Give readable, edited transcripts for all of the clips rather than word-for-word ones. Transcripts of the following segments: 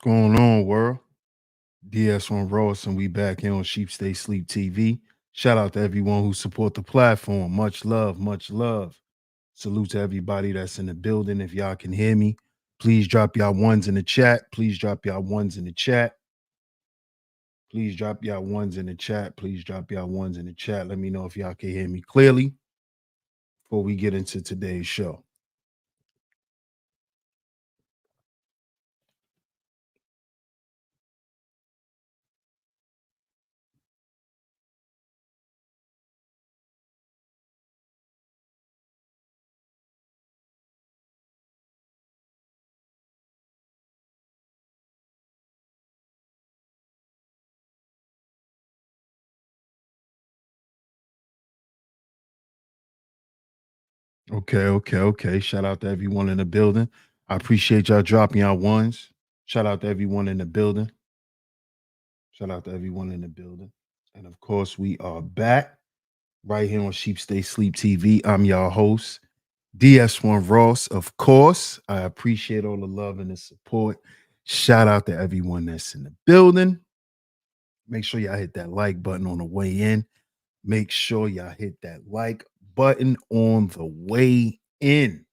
Going on, world? DS1 Ross, and we back here on Sheep Stay Sleep TV. Shout out to everyone who support the platform. Much love, much love. Salute to everybody that's in the building. If y'all can hear me, please drop y'all ones in the chat. Please drop y'all ones in the chat. Please drop y'all ones in the chat. Please drop y'all ones in the chat. Let me know if y'all can hear me clearly before we get into today's show. Okay. Shout out to everyone in the building. I appreciate y'all dropping y'all ones. Shout out to everyone in the building. Shout out to everyone in the building. And of course, we are back right here on Sheep Stay Sleep TV. I'm your host, DS1 Ross. Of course, I appreciate all the love and the support. Shout out to everyone that's in the building. Make sure y'all hit that like button on the way in. Make sure y'all hit that like button on the way in.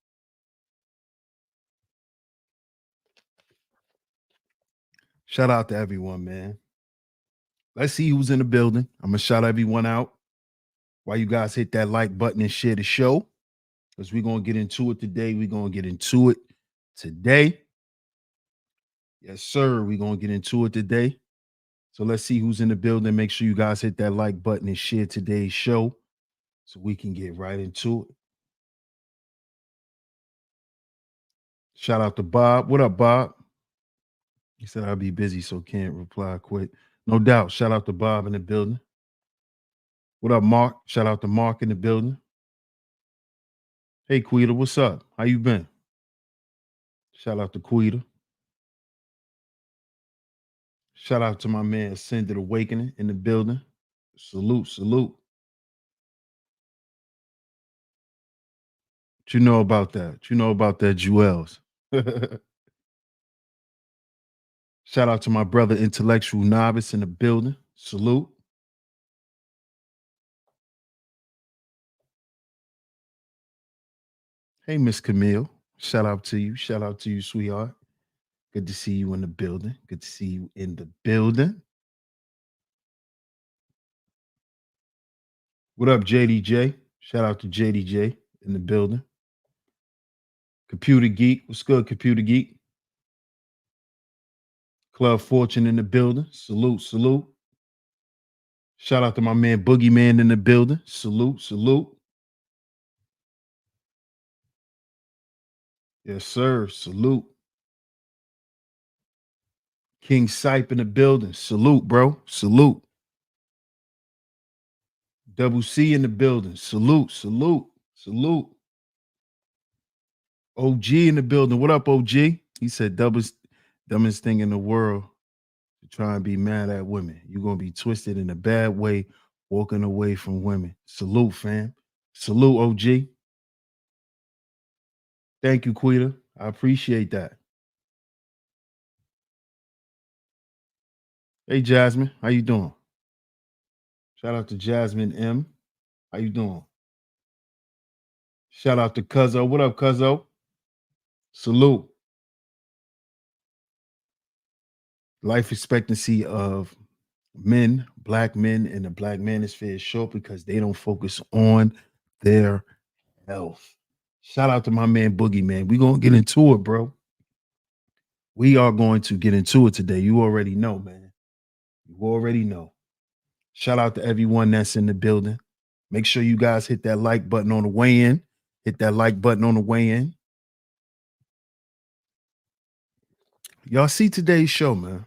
Shout out to everyone, man. Let's see who's in the building. I'm going to shout everyone out while you guys hit that like button and share the show. Because we're going to get into it today. We're going to get into it today. Yes, sir. We're going to get into it today. So let's see who's in the building. Make sure you guys hit that like button and share today's show so we can get right into it. Shout out to Bob. What up, Bob? He said I'll be busy, so can't reply quick. No doubt. Shout out to Bob in the building. What up, Mark? Shout out to Mark in the building. Hey, Quita, what's up? How you been? Shout out to Quita. Shout out to my man Ascended Awakening in the building. Salute. What you know about that? What you know about that, Jewels? Shout out to my brother Intellectual Novice in the building. Salute. Hey, Miss Camille. Shout out to you. Shout out to you, sweetheart. Good to see you in the building. Good to see you in the building. What up, JDJ? Shout out to JDJ in the building. Computer Geek. What's good, Computer Geek? Club Fortune in the building. Salute. Shout out to my man Boogeyman in the building. Salute. Yes, sir. Salute. King Sipe in the building. Salute, bro. Salute. Double C in the building. Salute. OG in the building. What up, OG? He said dumbest thing in the world to try and be mad at women. You're gonna be twisted in a bad way, walking away from women. Salute, fam. Salute, OG. Thank you, Quita. I appreciate that. Hey, Jasmine, how you doing? Shout out to Jasmine M. How you doing? Shout out to Cuzzo. What up, Cuzzo? Salute. Life expectancy of men, black men in the black manosphere is short because they don't focus on their health. Shout out to my man Boogie, man. We're going to get into it, bro. We are going to get into it today. You already know, man. You already know. Shout out to everyone that's in the building. Make sure you guys hit that like button on the way in. Hit that like button on the way in. Y'all see today's show, man.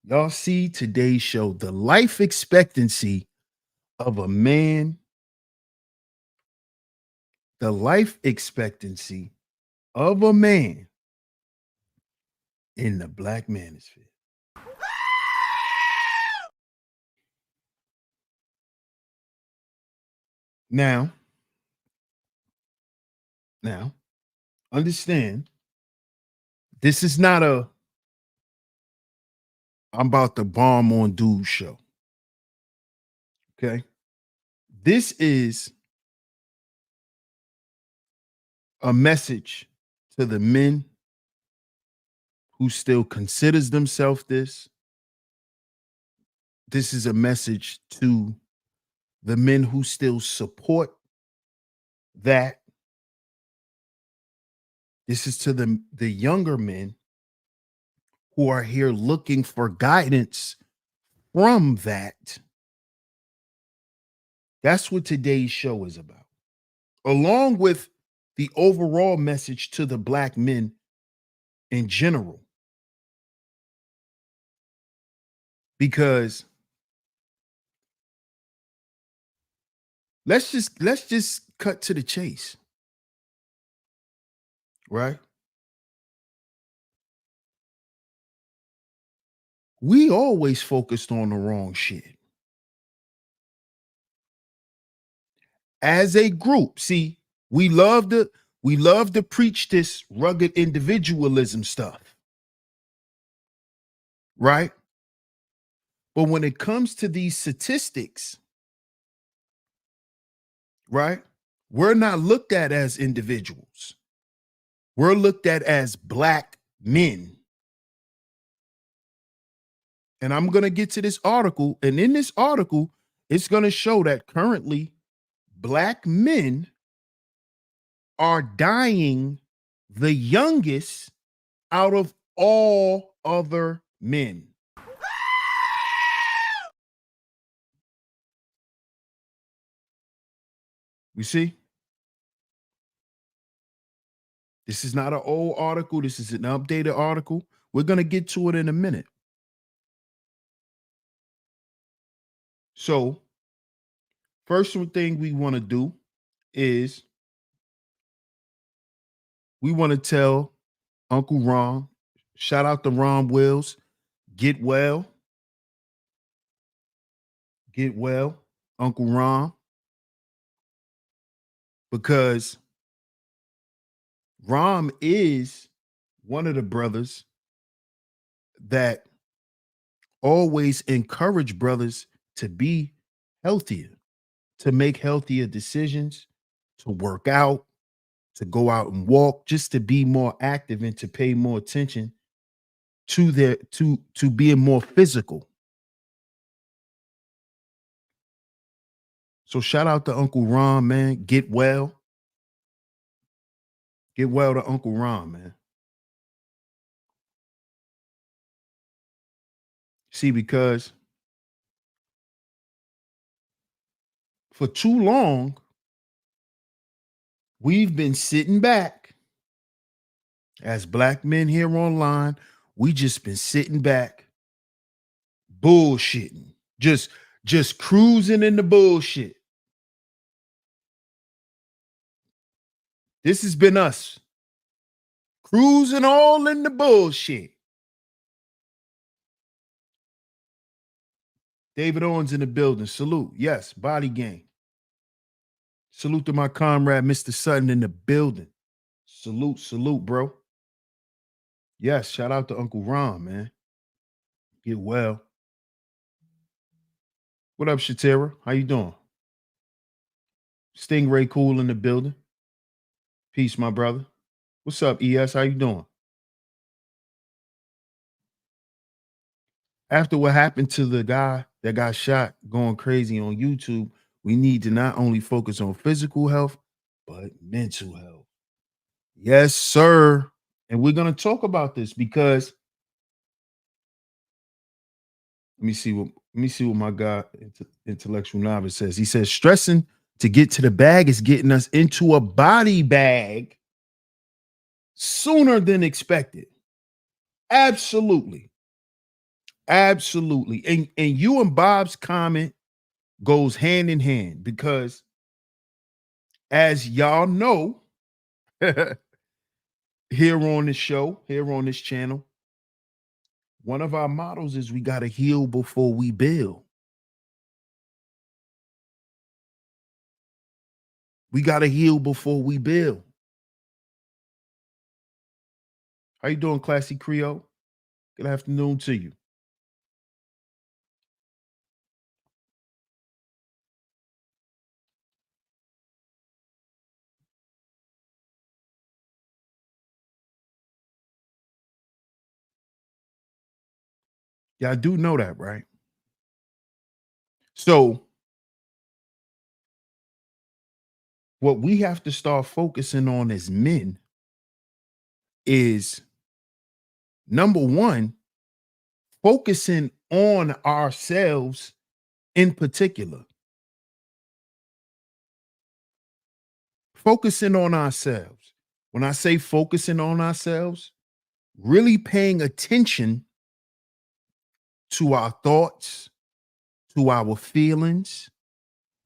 Y'all see today's show. The life expectancy of a man. The life expectancy of a man in the black manosphere. Now, understand, this is not a I'm about to bomb on dude's show. Okay. This is a message to the men who still considers themselves this. This is a message to the men who still support that. This is to the younger men who are here looking for guidance from that. That's what today's show is about. Along with the overall message to the black men in general. Because let's just cut to the chase. Right? We always focused on the wrong shit. As a group, see, we love to preach this rugged individualism stuff. Right? But when it comes to these statistics, right? We're not looked at as individuals. We're looked at as black men. And I'm going to get to this article. And in this article, it's going to show that currently black men are dying the youngest out of all other men. You see? This is not an old article. This is an updated article. We're going to get to it in a minute. So, first thing we want to do is we want to tell Uncle Ron, shout out to Ron Wills, get well, Uncle Ron, because Ron is one of the brothers that always encourage brothers to be healthier, to make healthier decisions, to work out, to go out and walk, just to be more active and to pay more attention to their to being more physical. So shout out to Uncle Ron, man. Get well. Get well to Uncle Ron, man. See, because for too long, we've been sitting back as black men here online. We just been sitting back, bullshitting, just cruising in the bullshit. This has been us cruising all in the bullshit. David Owens in the building. Salute. Yes, body gang. Salute to my comrade, Mr. Sutton, in the building. Salute, bro. Yes, shout out to Uncle Ron, man. Get well. What up, Shatera? How you doing? Stingray Cool in the building. Peace, my brother. What's up, ES? How you doing? After what happened to the guy that got shot going crazy on YouTube, we need to not only focus on physical health, but mental health. Yes, sir. And we're going to talk about this because let me see what my guy intellectual novice says. He says stressing to get to the bag is getting us into a body bag sooner than expected. Absolutely. Absolutely. And you and Bob's comment goes hand in hand because as y'all know, here on this show, here on this channel, one of our mottos is we got to heal before we build. We got to heal before we build. How you doing, Classy Creole? Good afternoon to you. Yeah, I do know that, right? So what we have to start focusing on as men is number one, focusing on ourselves in particular. Focusing on ourselves. When I say focusing on ourselves, really paying attention to our thoughts, to our feelings,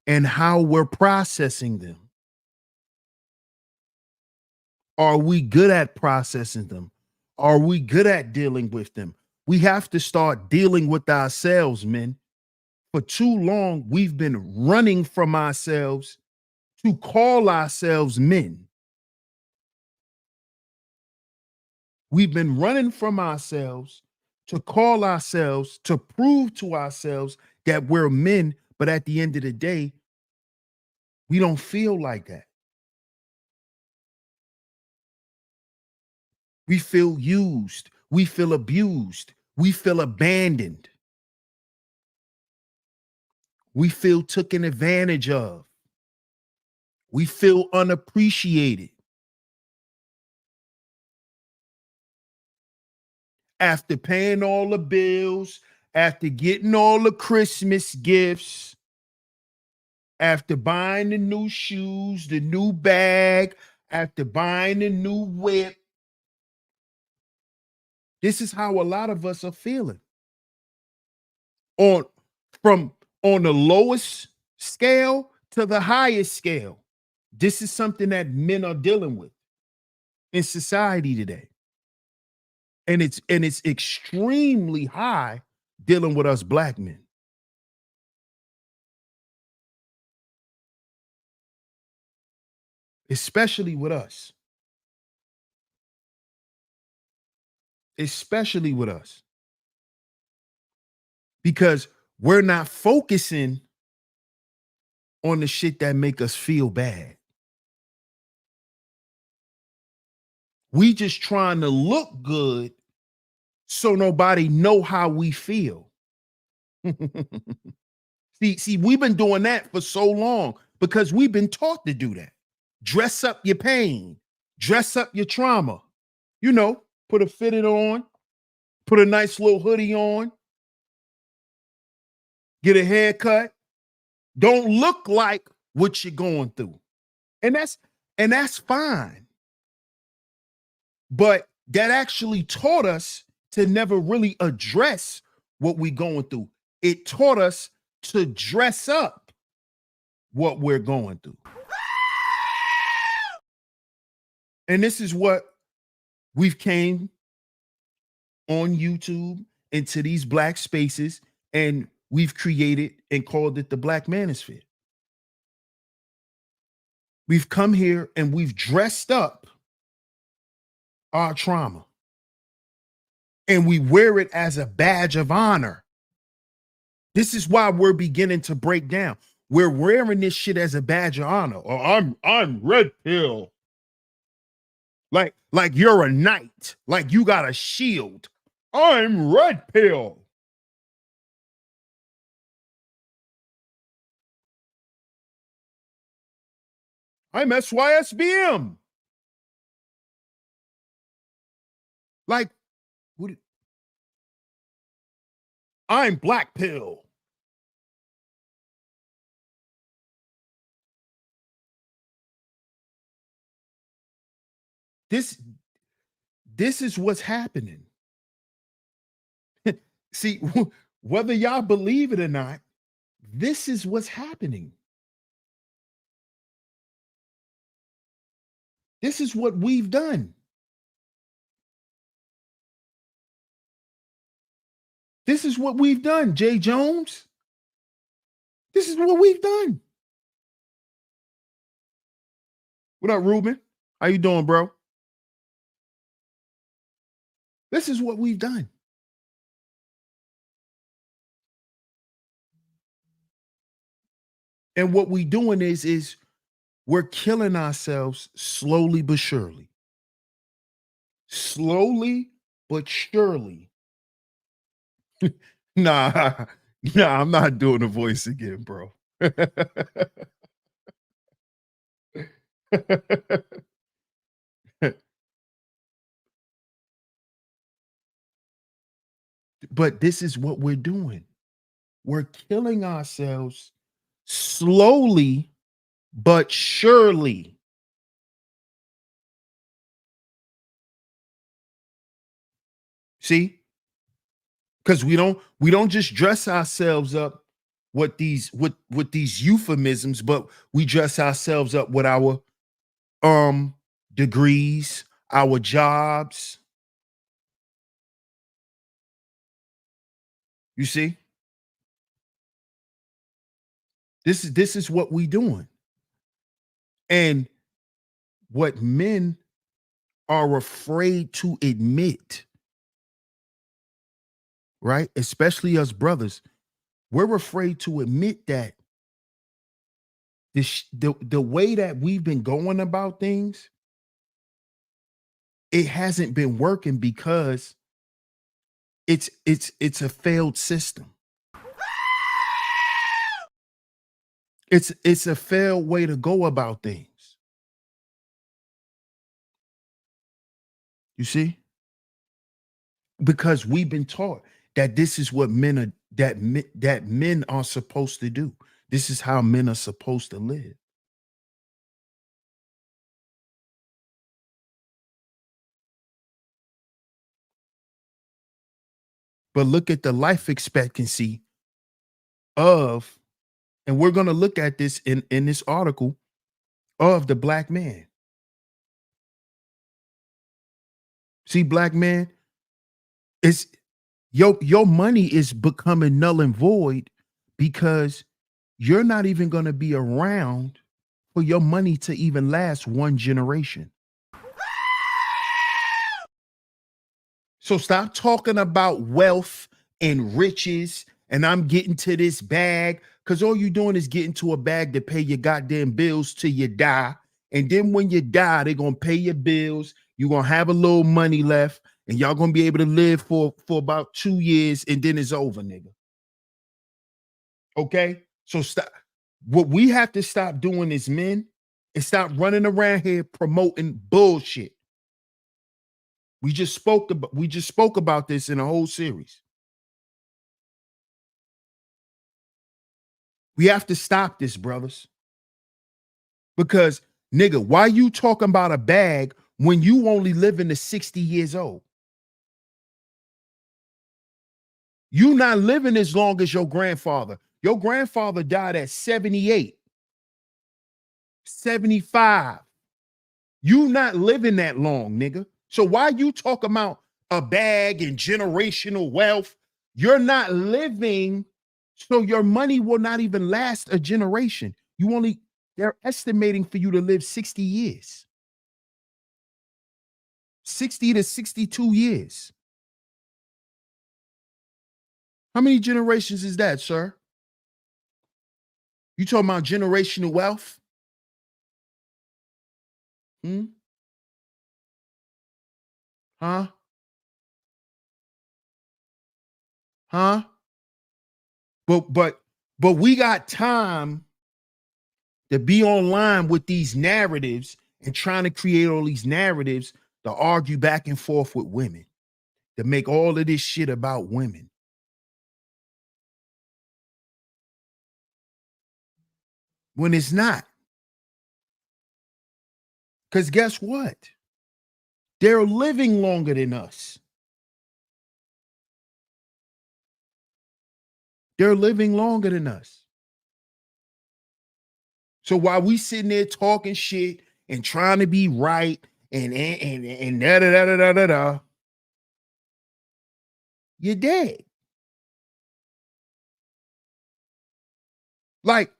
and how we're processing them. Are we good at processing them? Are we good at dealing with them? We have to start dealing with ourselves, men. For too long, we've been running from ourselves to call ourselves men. We've been running from ourselves to call ourselves, to prove to ourselves that we're men. But at the end of the day, we don't feel like that. We feel used. We feel abused. We feel abandoned. We feel taken advantage of. We feel unappreciated. After paying all the bills, after getting all the Christmas gifts, after buying the new shoes, the new bag, after buying the new whip, this is how a lot of us are feeling. On from on the lowest scale to the highest scale. This is something that men are dealing with in society today. And it's extremely high dealing with us black men. Especially with us. Especially with us. Because we're not focusing on the shit that make us feel bad. We just trying to look good so nobody know how we feel. see, we've been doing that for so long because we've been taught to do that. Dress up your pain, dress up your trauma. You know, put a fitted on, put a nice little hoodie on, get a haircut. Don't look like what you're going through. And that's fine. But that actually taught us to never really address what we're going through. It taught us to dress up what we're going through. And this is what we've came on YouTube into these black spaces, and we've created and called it the Black Manosphere. We've come here and we've dressed up our trauma, and we wear it as a badge of honor. This is why we're beginning to break down. We're wearing this shit as a badge of honor. Or I'm red pill. Like you're a knight, like you got a shield. I'm red pill. I'm SYSBM. Like, what, I'm black pill. This is what's happening. See, whether y'all believe it or not, this is what's happening. This is what we've done. This is what we've done, Jay Jones. This is what we've done. What up, Ruben? How you doing, bro? This is what we've done. And what we doing is we're killing ourselves slowly but surely. Slowly but surely. Nah, nah, I'm not doing the voice again, bro. But this is what we're doing. We're killing ourselves slowly but surely. See? Because we don't just dress ourselves up with these euphemisms, but we dress ourselves up with our um degrees, our jobs. You see? This is what we doing. And what men are afraid to admit, right? Especially us brothers, we're afraid to admit that the way that we've been going about things, it hasn't been working because it's a failed system. It's a failed way to go about things. You see? Because we've been taught that this is what men are that men are supposed to do. This is how men are supposed to live. But look at the life expectancy of, and we're going to look at this in this article, of the black man. See, black man, it's your money is becoming null and void because you're not even going to be around for your money to even last one generation. So stop talking about wealth and riches and I'm getting to this bag, because all you're doing is getting to a bag to pay your goddamn bills till you die. And then when you die, they're gonna pay your bills. You're gonna have a little money left, and y'all gonna be able to live for about 2 years, and then it's over, nigga. Okay? So stop. What we have to stop doing as men is stop running around here promoting bullshit. We just spoke about this in a whole series. We have to stop this, brothers. Because nigga, why you talking about a bag when you only living to 60 years old? You not living as long as your grandfather. Your grandfather died at 78, 75. You not living that long, nigga. So why you talking about a bag and generational wealth? You're not living, so your money will not even last a generation. They're estimating for you to live 60 years. 60 to 62 years. How many generations is that, sir? You talking about generational wealth? Hmm? Huh? Huh? But but but we got time to be online with these narratives and trying to create all these narratives to argue back and forth with women, to make all of this shit about women when it's not. Because guess what? They're living longer than us. They're living longer than us. So while we sitting there talking shit and trying to be right and da da da da da da da, you're dead. Like,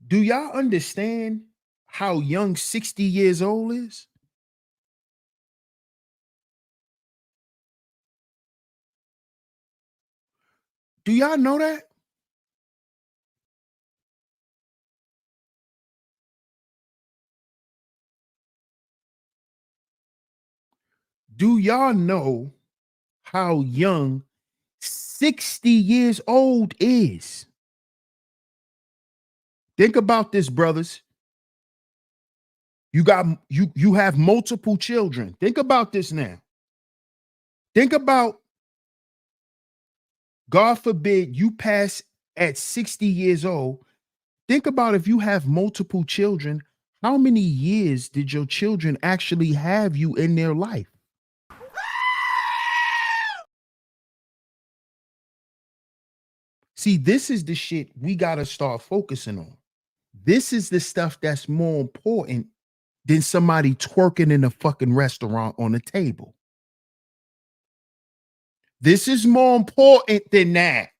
do y'all understand how young 60 years old is? Do y'all know that? Do y'all know how young 60 years old is. Think about this, brothers. You have multiple children. Think about this now. Think about, God forbid, you pass at 60 years old. Think about if you have multiple children, how many years did your children actually have you in their life? See, this is the shit we got to start focusing on. This is the stuff that's more important than somebody twerking in a fucking restaurant on a table. This is more important than that.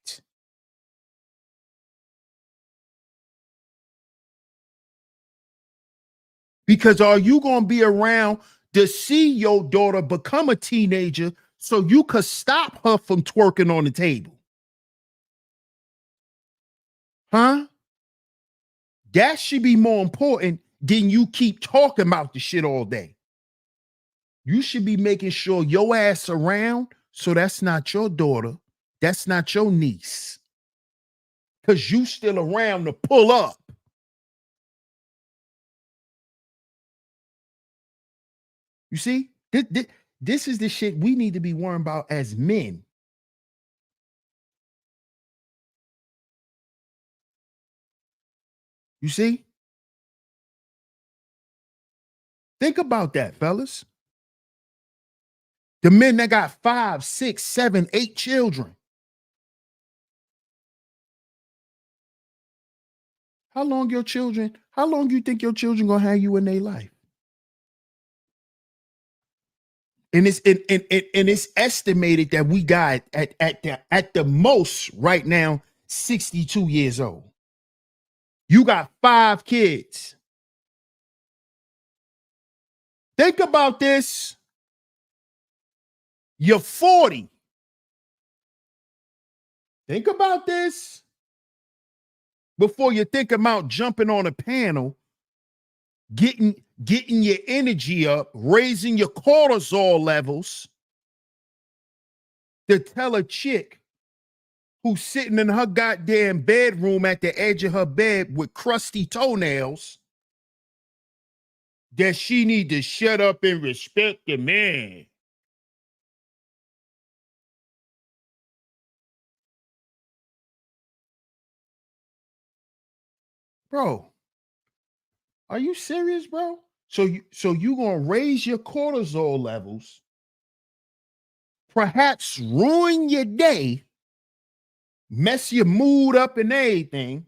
Because are you going to be around to see your daughter become a teenager so you could stop her from twerking on the table? Huh? That should be more important than you keep talking about the shit all day. You should be making sure your ass around so that's not your daughter. That's not your niece. Because you still around to pull up. You see? This is the shit we need to be worrying about as men. You see? Think about that, fellas. The men that got 5, 6, 7, 8 children. How long you think your children gonna have you in their life? And it's estimated that we got at the most right now 62 years old. You got 5 kids. Think about this. You're 40. Think about this before you think about jumping on a panel, getting your energy up, raising your cortisol levels to tell a chick who's sitting in her goddamn bedroom at the edge of her bed with crusty toenails that she need to shut up and respect the man. Bro, are you serious, bro? So you gonna raise your cortisol levels, perhaps ruin your day, mess your mood up and everything,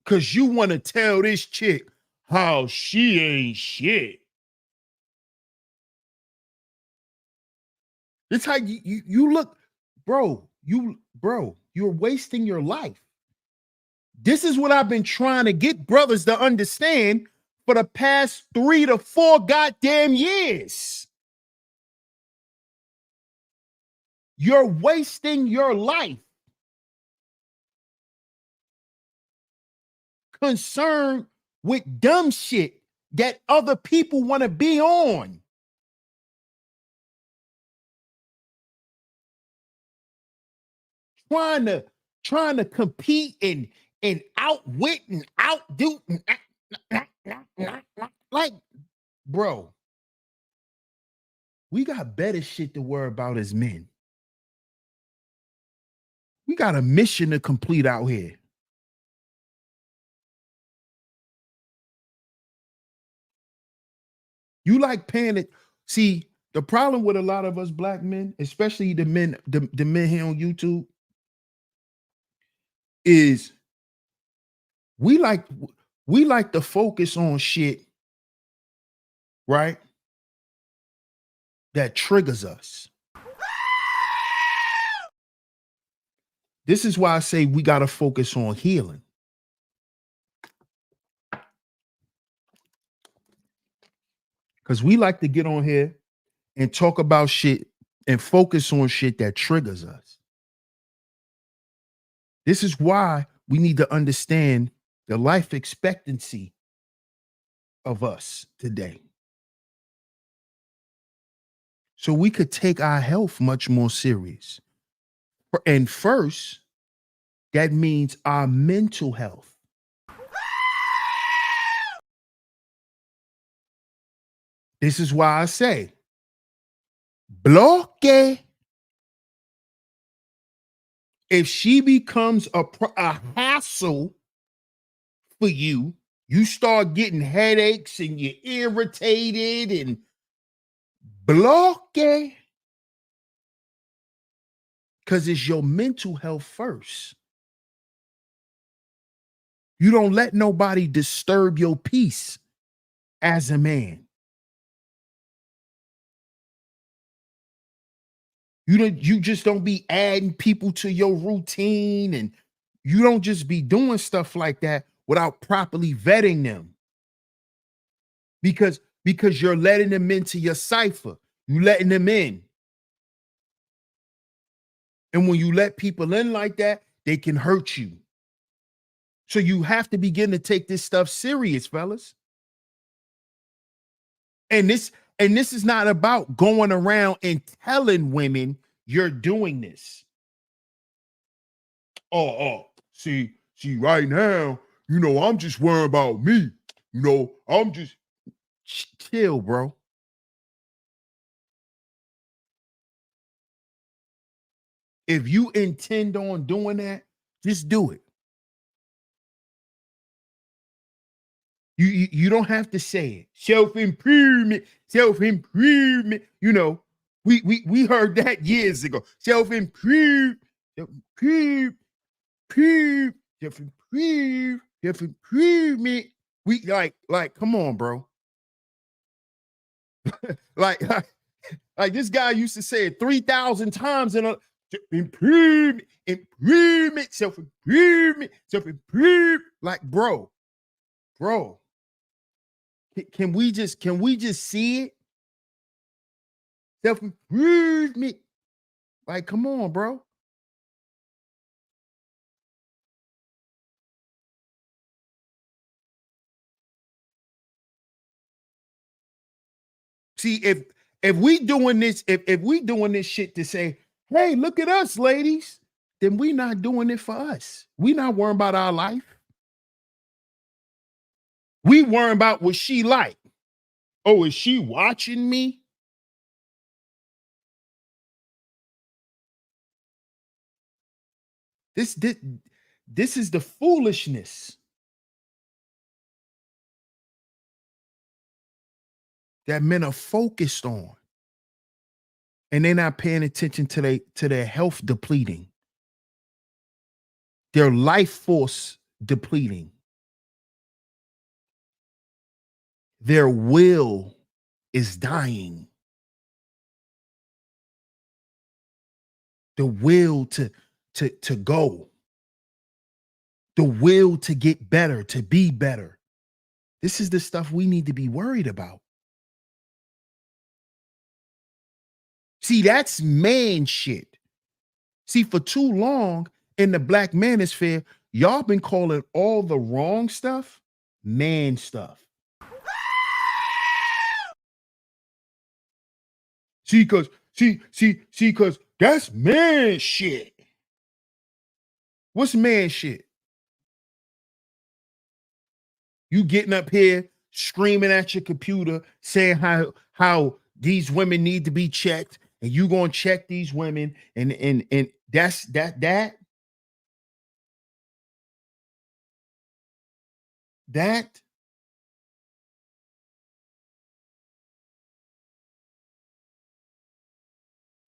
because you want to tell this chick how she ain't shit. It's how you look, bro. You're wasting your life. This is what I've been trying to get brothers to understand for the past 3 to 4 goddamn years. You're wasting your life concerned with dumb shit that other people want to be on. Trying to compete and outwit and outdo. Like, bro, we got better shit to worry about as men. We got a mission to complete out here. You like paying it. See, the problem with a lot of us black men, especially the men here on YouTube, is we like to focus on shit, right? That triggers us. This is why I say we got to focus on healing. Because we like to get on here and talk about shit and focus on shit that triggers us. This is why we need to understand the life expectancy of us today. so we could take our health much more serious. And first, that means our mental health. This is why I say, bloque. If she becomes a hassle for you, you start getting headaches and you're irritated and bloque, because it's your mental health first. You don't let nobody disturb your peace as a man. You just don't be adding people to your routine, and you don't just be doing stuff like that without properly vetting them. Because you're letting them into your cipher. You letting them in. And when you let people in like that, they can hurt you. So you have to begin to take this stuff serious, fellas. And this is not about going around and telling women you're doing this. See, right now, I'm just worrying about me. I'm just chill, bro. If you intend on doing that, just do it. You don't have to say it. Self-improvement. We heard that years ago. Self-improve, self-improvement. We like, come on, bro. like this guy used to say it 3,000 times in a improvement, self-improvement. Like, bro. Can we just see it? Self-improvement. Like, come on, bro. See, if we doing this, if we doing this shit to say, hey, look at us, ladies, then we not doing it for us. We not worrying about our life. We worrying about what she like. Oh, is she watching me? This is the foolishness that men are focused on. And they're not paying attention to their health depleting, their life force depleting, their will is dying. The will to go, the will to get better, to be better. This is the stuff we need to be worried about. See, that's man shit. See, for too long in the Black Manosphere, y'all been calling all the wrong stuff man stuff. See, cause that's man shit. What's man shit? You getting up here screaming at your computer saying how these women need to be checked, and you gonna check these women, and that's that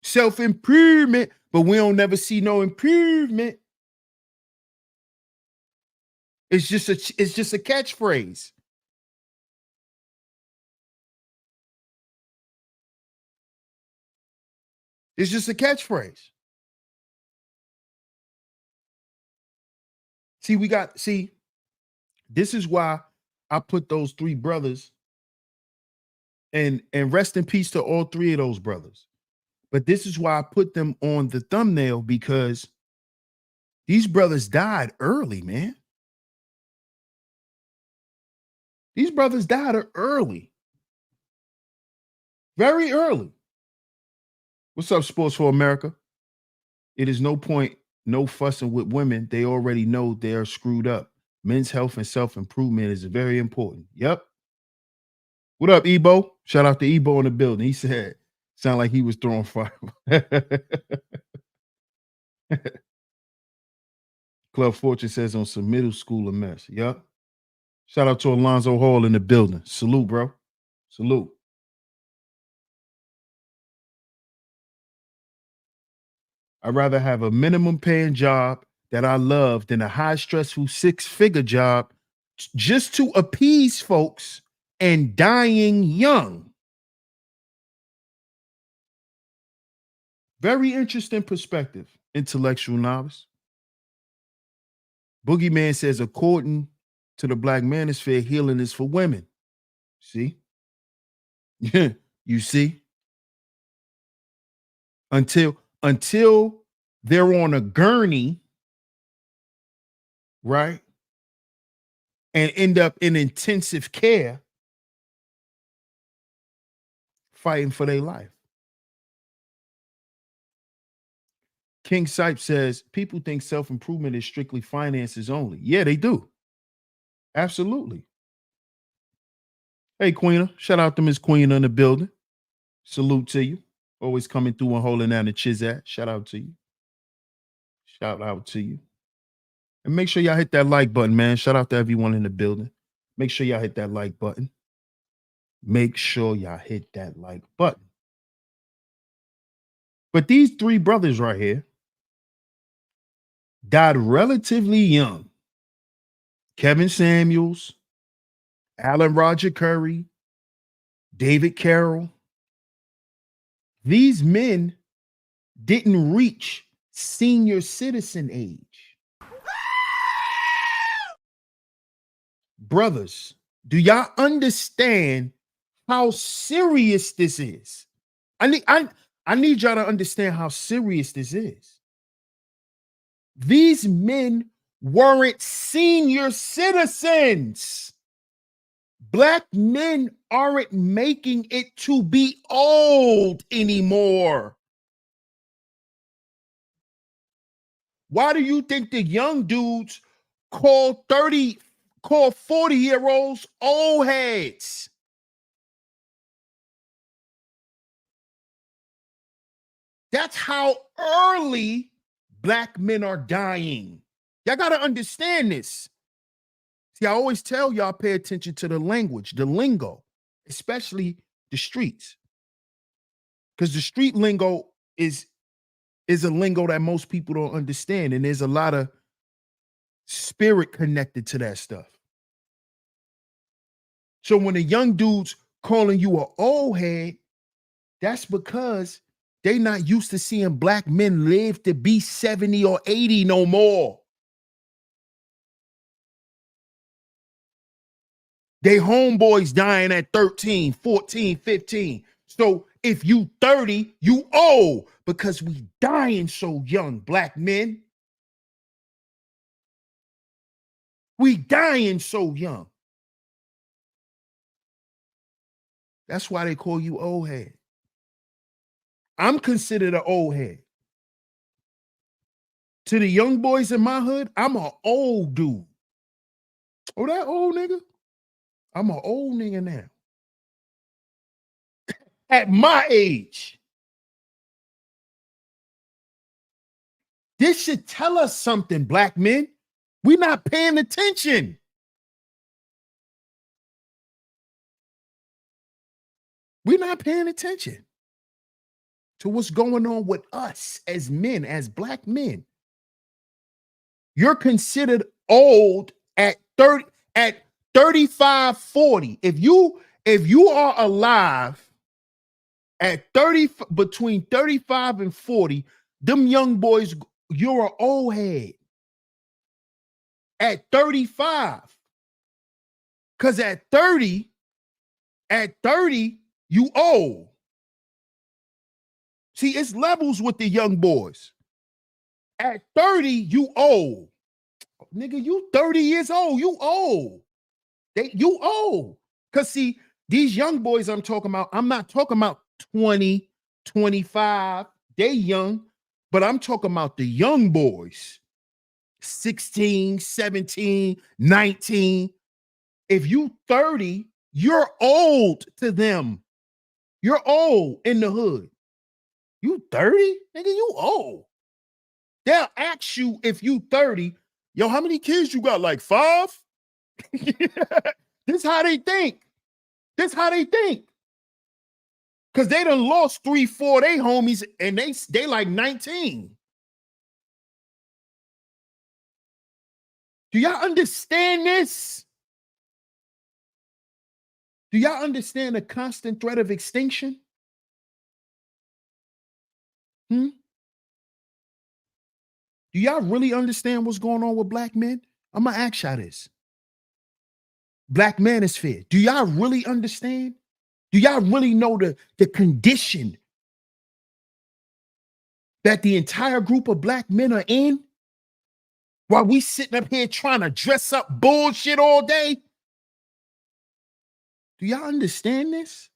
self-improvement, but we don't never see no improvement. It's just a catchphrase. It's just a catchphrase. See, this is why I put those three brothers, and rest in peace to all three of those brothers. But this is why I put them on the thumbnail, because these brothers died early, man. These brothers died early. Very early. What's up, Sports for America? It is no point, no fussing with women. They already know they are screwed up. Men's health and self-improvement is very important. Yep. What up, Ebo? Shout out to Ebo in the building. He said, sound like he was throwing fire. Club Fortune says on some middle school a mess. Yep. Shout out to Alonzo Hall in the building. Salute, bro. Salute. I'd rather have a minimum paying job that I love than a high stressful 6-figure job just to appease folks and dying young. Very interesting perspective, intellectual novice. Boogeyman says, according to the Black Manosphere, healing is for women. See? You see? Until they're on a gurney, right? And end up in intensive care fighting for their life. King Sipe says, people think self-improvement is strictly finances only. Yeah, they do. Absolutely. Hey, Queena. Shout out to Miss Queena in the building. Salute to you. Always coming through and holding down the Chizat. Shout out to you. Shout out to you. And make sure y'all hit that like button, man. Shout out to everyone in the building. Make sure y'all hit that like button. Make sure y'all hit that like button. But these three brothers right here died relatively young. Kevin Samuels, Alan Roger Curry, David Carroll. These men didn't reach senior citizen age. Brothers, do y'all understand how serious this is? I need y'all to understand how serious this is. These men weren't senior citizens. Black men aren't making it to be old anymore. Why do you think the young dudes call 40-year-olds old heads? That's how early Black men are dying. Y'all got to understand this. See, I always tell y'all pay attention to the language, the lingo, especially the streets. Because the street lingo is a lingo that most people don't understand. And there's a lot of spirit connected to that stuff. So when a young dude's calling you an old head, that's because they not used to seeing Black men live to be 70 or 80 no more. They homeboys dying at 13, 14, 15. So if you 30, you old because we dying so young, Black men. We dying so young. That's why they call you old head. I'm considered an old head. To the young boys in my hood, I'm an old dude. Oh, that old nigga? I'm an old nigga now. At my age. This should tell us something, Black men. We're not paying attention. We're not paying attention to what's going on with us as men, as Black men. You're considered old at 30, at 35, 40. If you are alive at 30, between 35 and 40, them young boys, you're an old head. At 35. Because at 30, you old. See, it's levels with the young boys. At 30, you old. Nigga, you 30 years old. You old. You old. Because see, these young boys I'm talking about, I'm not talking about 20, 25. They young, but I'm talking about the young boys. 16, 17, 19. If you 30, you're old to them. You're old in the hood. You 30? Nigga, you old. They'll ask you if you 30, yo, how many kids you got? Like 5? This how they think. This how they think. Because they done lost 3, 4 they homies, and they like 19. Do y'all understand this? Do y'all understand the constant threat of extinction? Do y'all really understand what's going on with black men? I'm going to ask y'all this. Black Manosphere, do y'all really understand? Do y'all really know the condition that the entire group of black men are in? While we sitting up here trying to dress up bullshit all day? Do y'all understand this?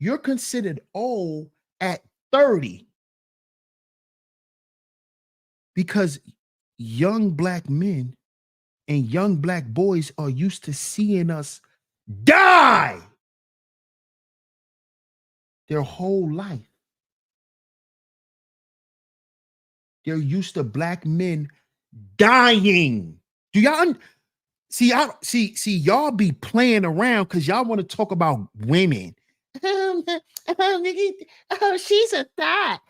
You're considered old at 30 because young black men and young black boys are used to seeing us die their whole life. They're used to black men dying. Do y'all see? Y'all be playing around because y'all want to talk about women. Oh, she's a thought.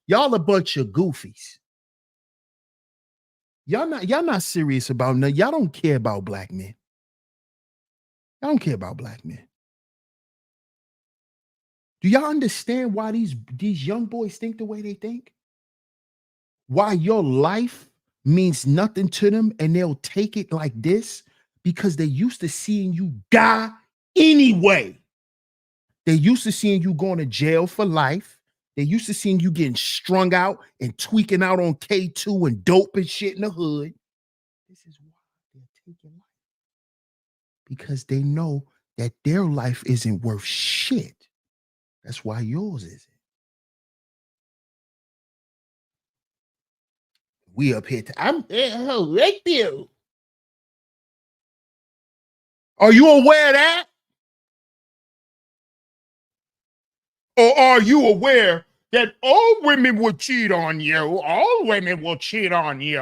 Y'all a bunch of goofies. Y'all not serious about nothing. Y'all don't care about black men. Y'all don't care about black men. Do y'all understand why these young boys think the way they think? Why your life means nothing to them and they'll take it like this? Because they're used to seeing you die anyway. They're used to seeing you going to jail for life. They're used to seeing you getting strung out and tweaking out on K2 and dope and shit in the hood. This is why they're taking life. Because they know that their life isn't worth shit. That's why yours isn't. We up here. I'm right there. Are you aware of that? Or are you aware that all women will cheat on you? All women will cheat on you.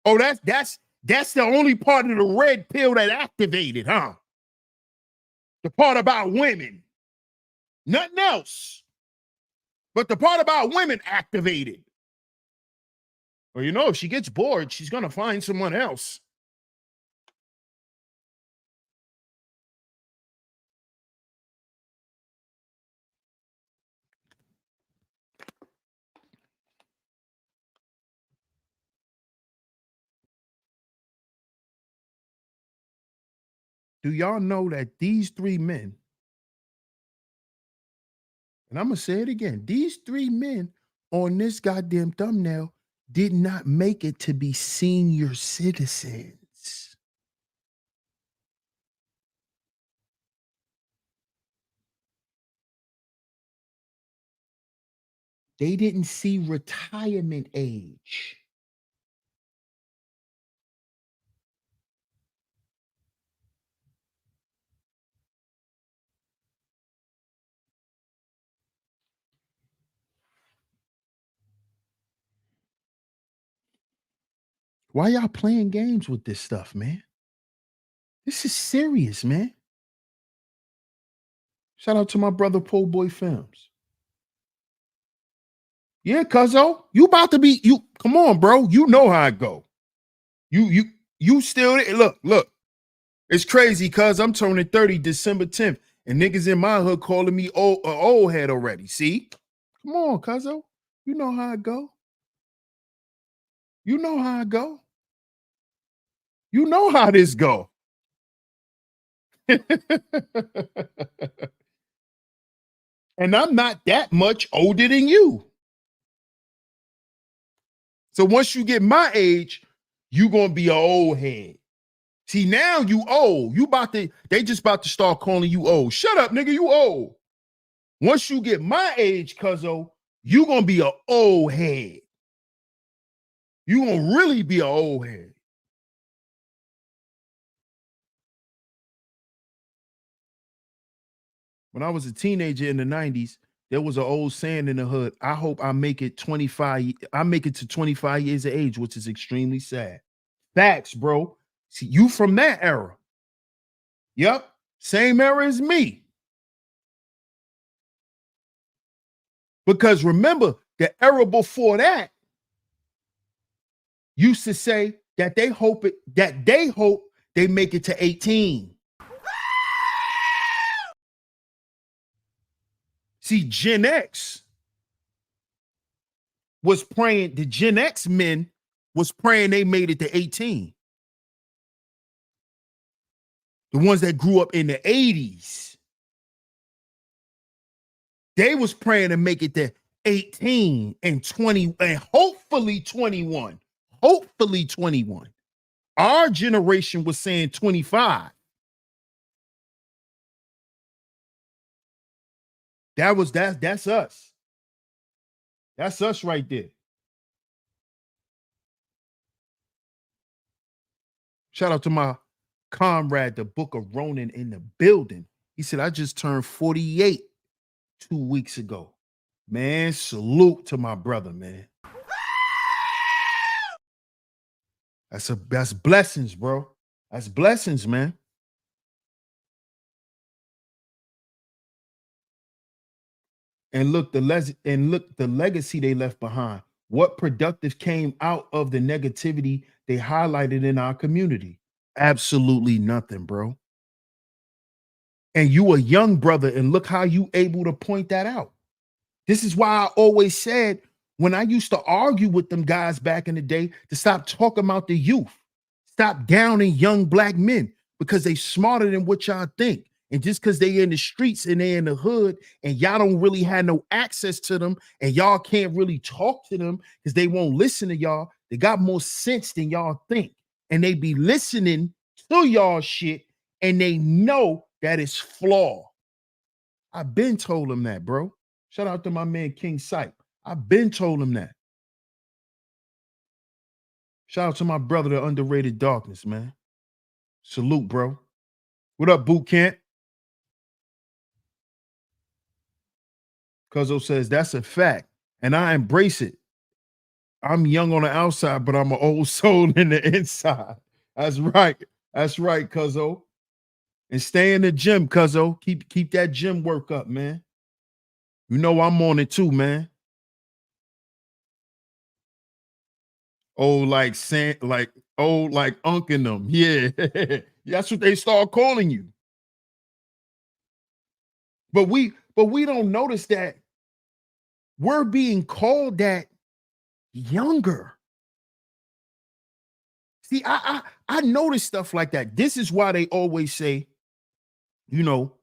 Oh, that's the only part of the red pill that activated, huh? The part about women. Nothing else. But the part about women activated. Well, you know, if she gets bored, she's going to find someone else. Do y'all know that these 3 men, and I'm going to say it again, these 3 men on this goddamn thumbnail did not make it to be senior citizens. They didn't see retirement age. Why y'all playing games with this stuff, man? This is serious, man. Shout out to my brother Po Boy Films. Yeah, cuzzo, you about to be you. Come on, bro. You know how I go. You still look. It's crazy, cuz I'm turning 30 December 10th, and niggas in my hood calling me old head already. See? Come on, cuzzo. You know how I go. You know how I go. You know how this go. And I'm not that much older than you. So once you get my age, you gonna be an old head. See, now you old. They just about to start calling you old. Shut up, nigga, you old. Once you get my age, cuzzo, you gonna be an old head. You gonna really be an old head. When I was a teenager in the 90s, there was an old saying in the hood, I hope I make it 25, I make it to 25 years of age, which is extremely sad. Facts, bro. See, you from that era. Yep. Same era as me. Because remember, the era before that used to say that they hope they make it to 18. See, Gen X was praying, the Gen X men was praying they made it to 18. The ones that grew up in the 80s, they was praying to make it to 18 and 20 and hopefully 21. Hopefully 21. Our generation was saying 25. That's us. That's us right there. Shout out to my comrade, the Book of Ronan, in the building. He said, I just turned 48 2 weeks ago. Man, salute to my brother, man. That's blessings, bro. That's blessings, man. And look the legacy they left behind. What productive came out of the negativity they highlighted in our community? Absolutely nothing, bro. And you a young brother, and look how you able to point that out. This is why I always said, when I used to argue with them guys back in the day, to stop talking about the youth, stop downing young black men, because they smarter than what y'all think. And just because they in the streets and they in the hood and y'all don't really have no access to them and y'all can't really talk to them because they won't listen to y'all, they got more sense than y'all think. And they be listening to y'all shit and they know that it's flawed. I've been told them that, bro. Shout out to my man King Sipe. I've been told him that. Shout out to my brother, the underrated darkness, man. Salute, bro. What up, boot camp? Cuzzo says that's a fact, and I embrace it. I'm young on the outside, but I'm an old soul in the inside. That's right. That's right, Cuzzo. And stay in the gym, Cuzzo. Keep that gym work up, man. You know I'm on it too, man. Oh, like like unking them. Yeah. That's what they start calling you. But we don't notice that we're being called that younger. See, I notice stuff like that. This is why they always say, you know,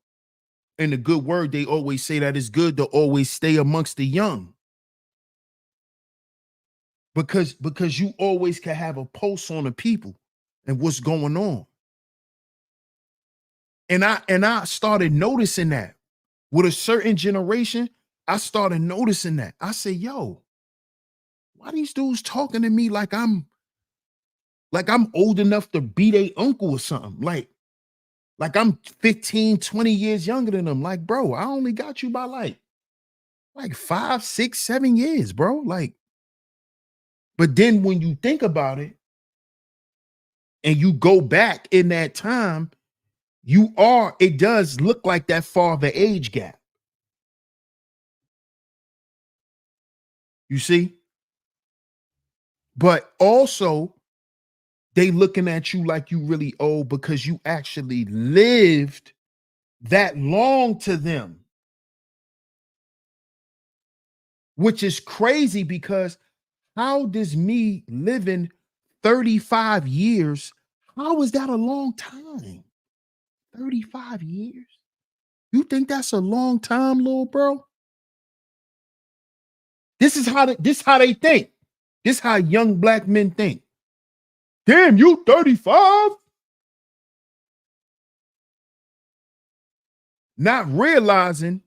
in the good word, they always say that it's good to always stay amongst the young. Because you always can have a pulse on the people and what's going on. And I started noticing that with a certain generation. I started noticing that. I say, yo, why these dudes talking to me like I'm old enough to be their uncle or something? Like I'm 15, 20 years younger than them. Like, bro, I only got you by like 5, 6, 7 years, bro. Like, but then when you think about it and you go back in that time, it does look like that father age gap. You see? But also, they looking at you like you really old because you actually lived that long to them. Which is crazy, because how does me living 35 years, how is that a long time? 35 years? You think that's a long time, little bro? This is how they think. This is how young black men think. Damn, you 35? Not realizing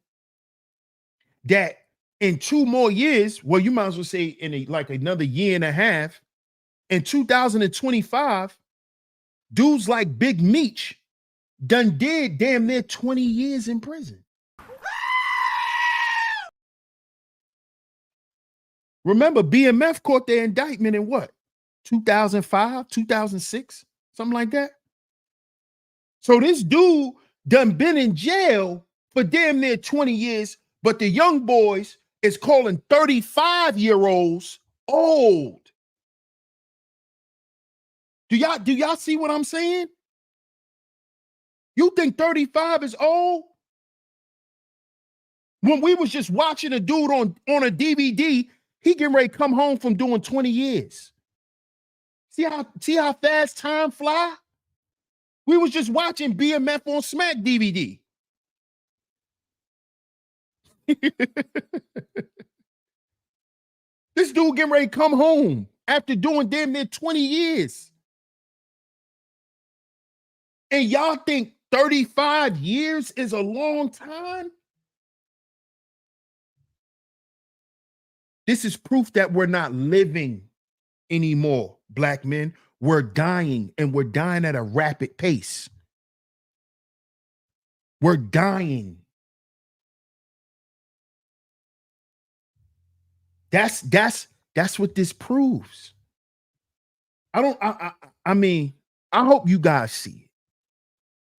that in 2 more years, well, you might as well say in like another year and a half, in 2025, dudes like Big Meech done did damn near 20 years in prison. Remember, BMF caught their indictment in what? 2005, 2006, something like that. So this dude done been in jail for damn near 20 years, but the young boys is calling 35-year-olds old. Do y'all see what I'm saying? You think 35 is old? When we was just watching a dude on a DVD, he getting ready to come home from doing 20 years. See how fast time fly? We was just watching BMF on Smack DVD. This dude getting ready to come home after doing damn near 20 years. And y'all think 35 years is a long time? This is proof that we're not living anymore, black men. We're dying, and we're dying at a rapid pace. We're dying. That's what this proves. I mean, I hope you guys see it.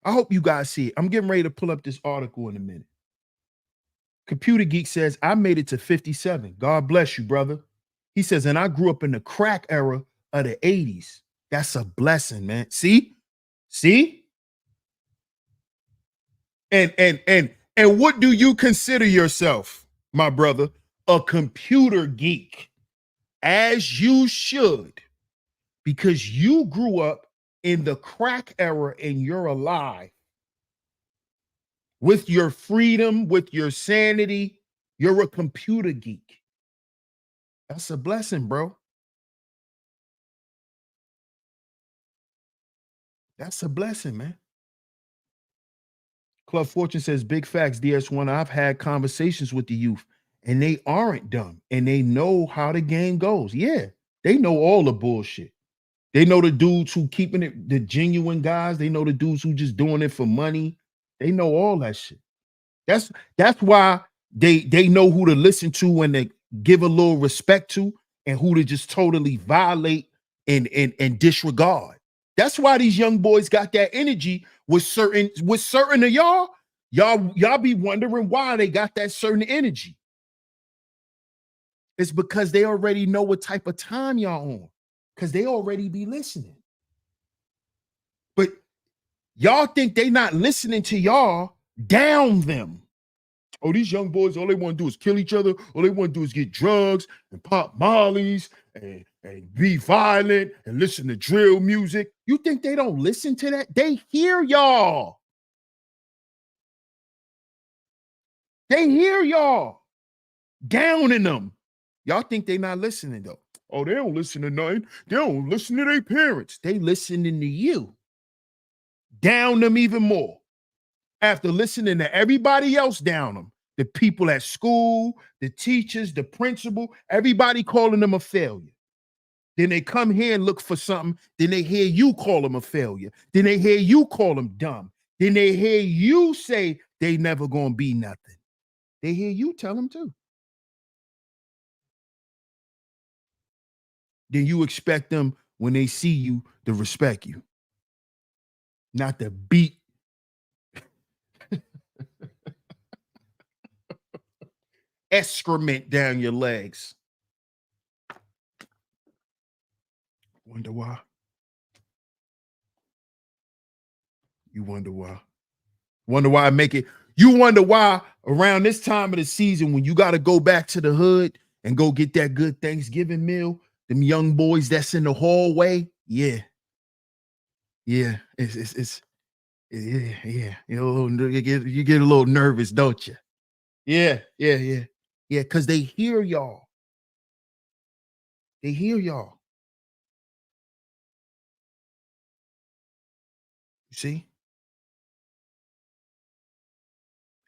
I hope you guys see it. I'm getting ready to pull up this article in a minute. Computer Geek says, I made it to 57. God bless you, brother. He says, and I grew up in the crack era of the 80s. That's a blessing, man. See? And what do you consider yourself, my brother? A computer geek. As you should, because you grew up in the crack era and you're alive. With your freedom, with your sanity, you're a computer geek. That's a blessing, bro. That's a blessing, man. Club Fortune says, big facts, DS1. I've had conversations with the youth, and they aren't dumb, and they know how the game goes. Yeah, they know all the bullshit. They know the dudes who keeping it, the genuine guys. They know the dudes who just doing it for money. They know all that shit. That's why they know who to listen to and to give a little respect to, and who to just totally violate and disregard. That's why these young boys got that energy with certain of y'all. Y'all be wondering why they got that certain energy. It's because they already know what type of time y'all on, because they already be listening. But y'all think they not listening to y'all, down them. Oh, these young boys, all they want to do is kill each other. All they want to do is get drugs and pop mollies and be violent and listen to drill music. You think they don't listen to that? They hear y'all. They hear y'all downing them. Y'all think they not listening though. Oh, they don't listen to nothing. They don't listen to their parents. They listening to you. Down them even more. After listening to everybody else down them, the people at school, the teachers, the principal, everybody calling them a failure. Then they come here and look for something. Then they hear you call them a failure. Then they hear you call them dumb. Then they hear you say they never gonna be nothing. They hear you tell them too. Then you expect them, when they see you, to respect you, not to beat excrement down your legs. Wonder why? You wonder why? Wonder why I make it. You wonder why around this time of the season, when you got to go back to the hood and go get that good Thanksgiving meal, them young boys that's in the hallway, yeah, it's yeah. You get a little nervous, don't you? Yeah. Because they hear y'all. They hear y'all. You see?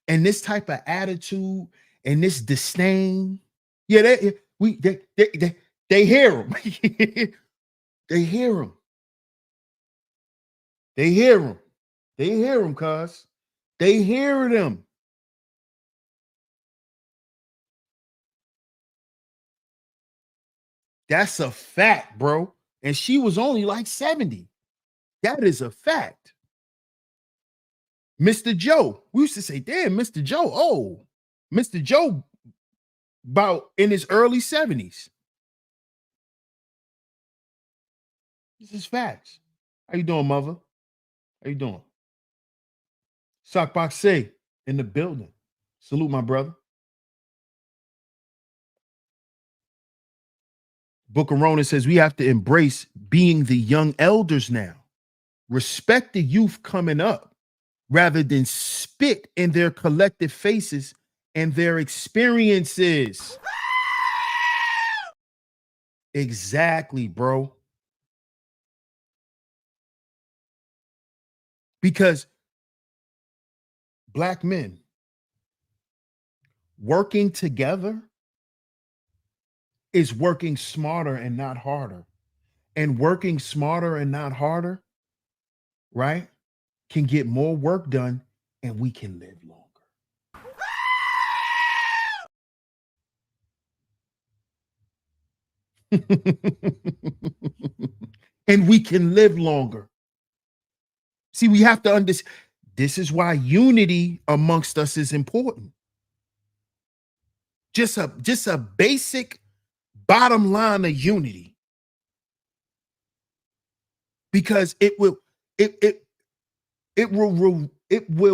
And this type of attitude and this disdain. Yeah, they hear him. They hear him. They hear him. They hear him, cuz. They hear him. That's a fact, bro. And she was only like 70. That is a fact. Mr. Joe. We used to say, damn, Mr. Joe. Oh, Mr. Joe about in his early 70s. This is facts. How you doing, mother? How you doing? Sockbox say in the building. Salute, my brother. Book of Ronan says we have to embrace being the young elders now. Respect the youth coming up rather than spit in their collective faces and their experiences. Exactly, bro. Because Black men working together is working smarter and not harder. And working smarter and not harder, right, can get more work done and we can live longer. And we can live longer. See, we have to understand this is why unity amongst us is important. Just a basic bottom line of unity. Because it will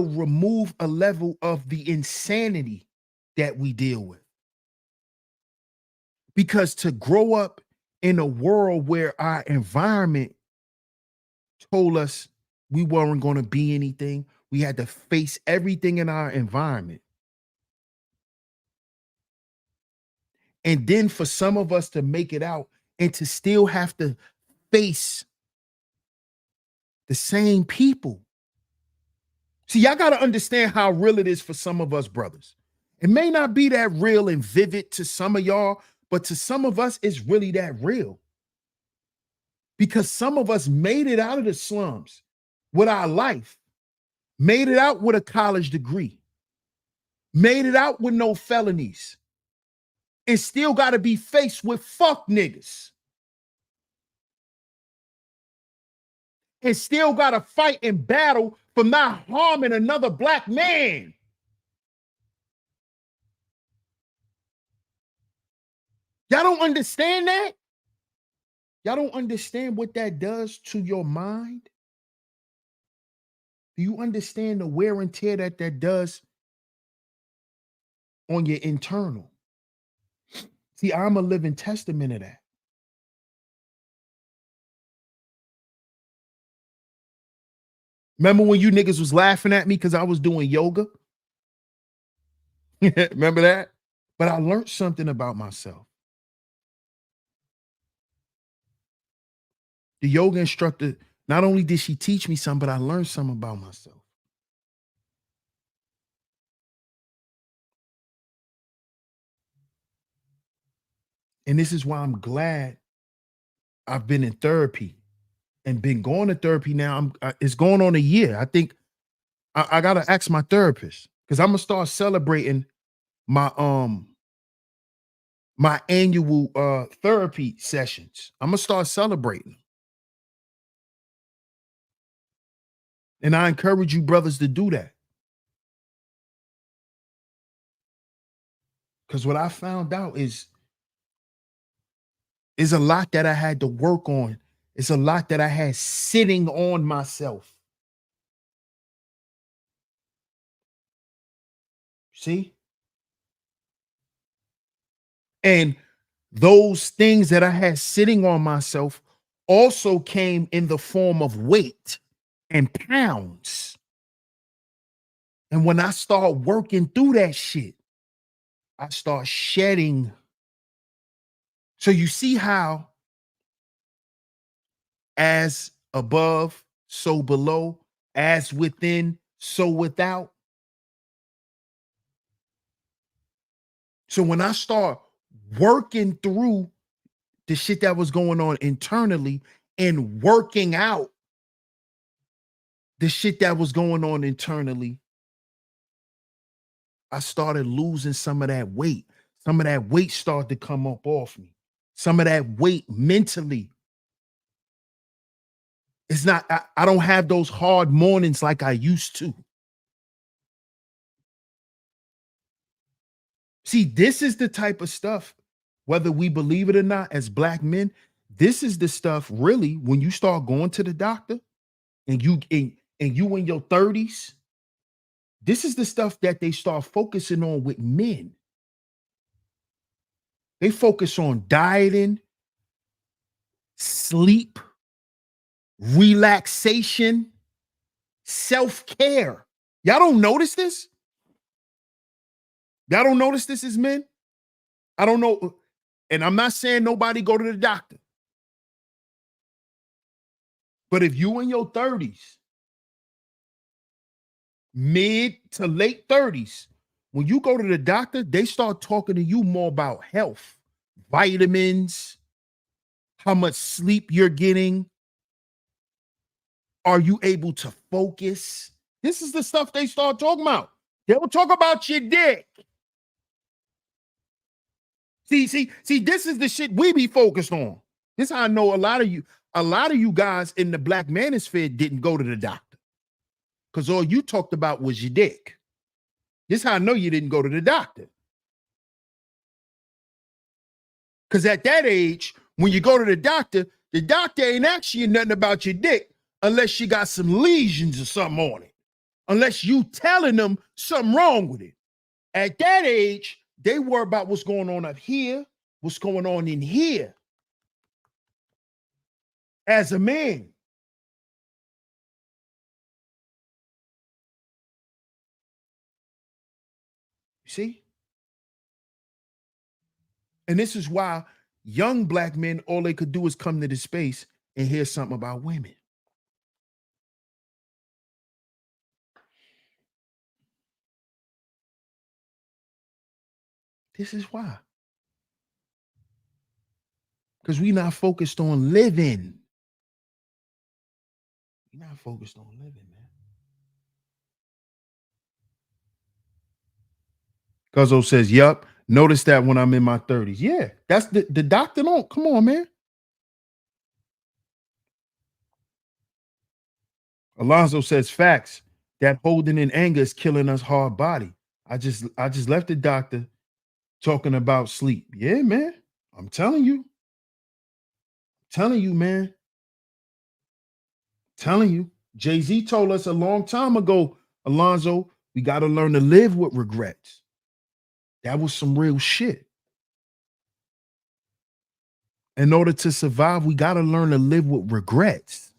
remove a level of the insanity that we deal with. Because to grow up in a world where our environment told us we weren't going to be anything, we had to face everything in our environment. And then for some of us to make it out and to still have to face the same people. See, y'all got to understand how real it is for some of us brothers. It may not be that real and vivid to some of y'all, but to some of us, it's really that real. Because some of us made it out of the slums with our life, made it out with a college degree, made it out with no felonies, and still got to be faced with fuck niggas. And still got to fight and battle for not harming another Black man. Y'all don't understand that? Y'all don't understand what that does to your mind? Do you understand the wear and tear that does on your internal? See, I'm a living testament of that. Remember when you niggas was laughing at me because I was doing yoga? Remember that? But I learned something about myself. The yoga instructor, not only did she teach me something, but I learned something about myself. And this is why I'm glad I've been in therapy and been going to therapy now. It's going on a year. I think I gotta ask my therapist because I'm gonna start celebrating my my annual therapy sessions. I'm gonna start celebrating. And I encourage you brothers to do that. Because what I found out is a lot that I had to work on. It's a lot that I had sitting on myself. See? And those things that I had sitting on myself also came in the form of weight and pounds. And when I start working through that shit, I start shedding. So you see how as above, so below, as within, so without. So when I start working through the shit that was going on internally and working out the shit that was going on internally, I started losing some of that weight. Some of that weight started to come up off me. Some of that weight mentally. It's not, I don't have those hard mornings like I used to. See, this is the type of stuff, whether we believe it or not, as Black men, this is the stuff really when you start going to the doctor and you in your 30s, this is the stuff that they start focusing on with men. They focus on dieting, sleep, relaxation, self-care. Y'all don't notice this? Y'all don't notice this as men? I don't know. And I'm not saying nobody go to the doctor. But if you in your 30s, mid to late 30s, when you go to the doctor, they start talking to you more about health, vitamins, how much sleep you're getting. Are you able to focus? This is the stuff they start talking about. They don't talk about your dick. See, this is the shit we be focused on. This is how I know a lot of you guys in the Black Manosphere didn't go to the doctor. Because all you talked about was your dick. This is how I know you didn't go to the doctor. Because at that age, when you go to the doctor ain't asking you nothing about your dick unless you got some lesions or something on it. Unless you telling them something wrong with it. At that age, they worry about what's going on up here, what's going on in here. As a man. See? And this is why young Black men, all they could do is come to this space and hear something about women. This is why. Because we're not focused on living. We're not focused on living, man. Cuzzo says, yup. Notice that when I'm in my 30s. Yeah, that's the doctor don't. Come on, man. Alonzo says, facts. That holding in anger is killing us hard body. I just left the doctor talking about sleep. Yeah, man. I'm telling you. Telling you, man. Telling you. Jay-Z told us a long time ago, Alonzo, we got to learn to live with regrets. That was some real shit. In order to survive, we got to learn to live with regrets.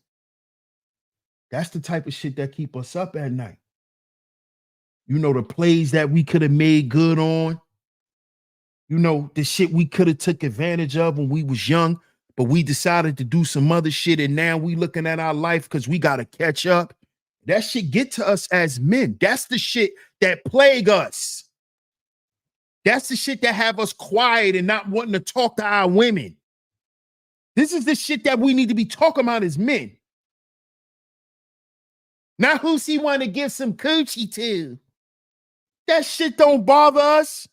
That's the type of shit that keep us up at night. You know, the plays that we could have made good on. You know, the shit we could have took advantage of when we was young, but we decided to do some other shit, and now we looking at our life because we got to catch up. That shit get to us as men. That's the shit that plague us. That's the shit that have us quiet and not wanting to talk to our women. This is the shit that we need to be talking about as men. Not who's he want to give some coochie to. That shit don't bother us.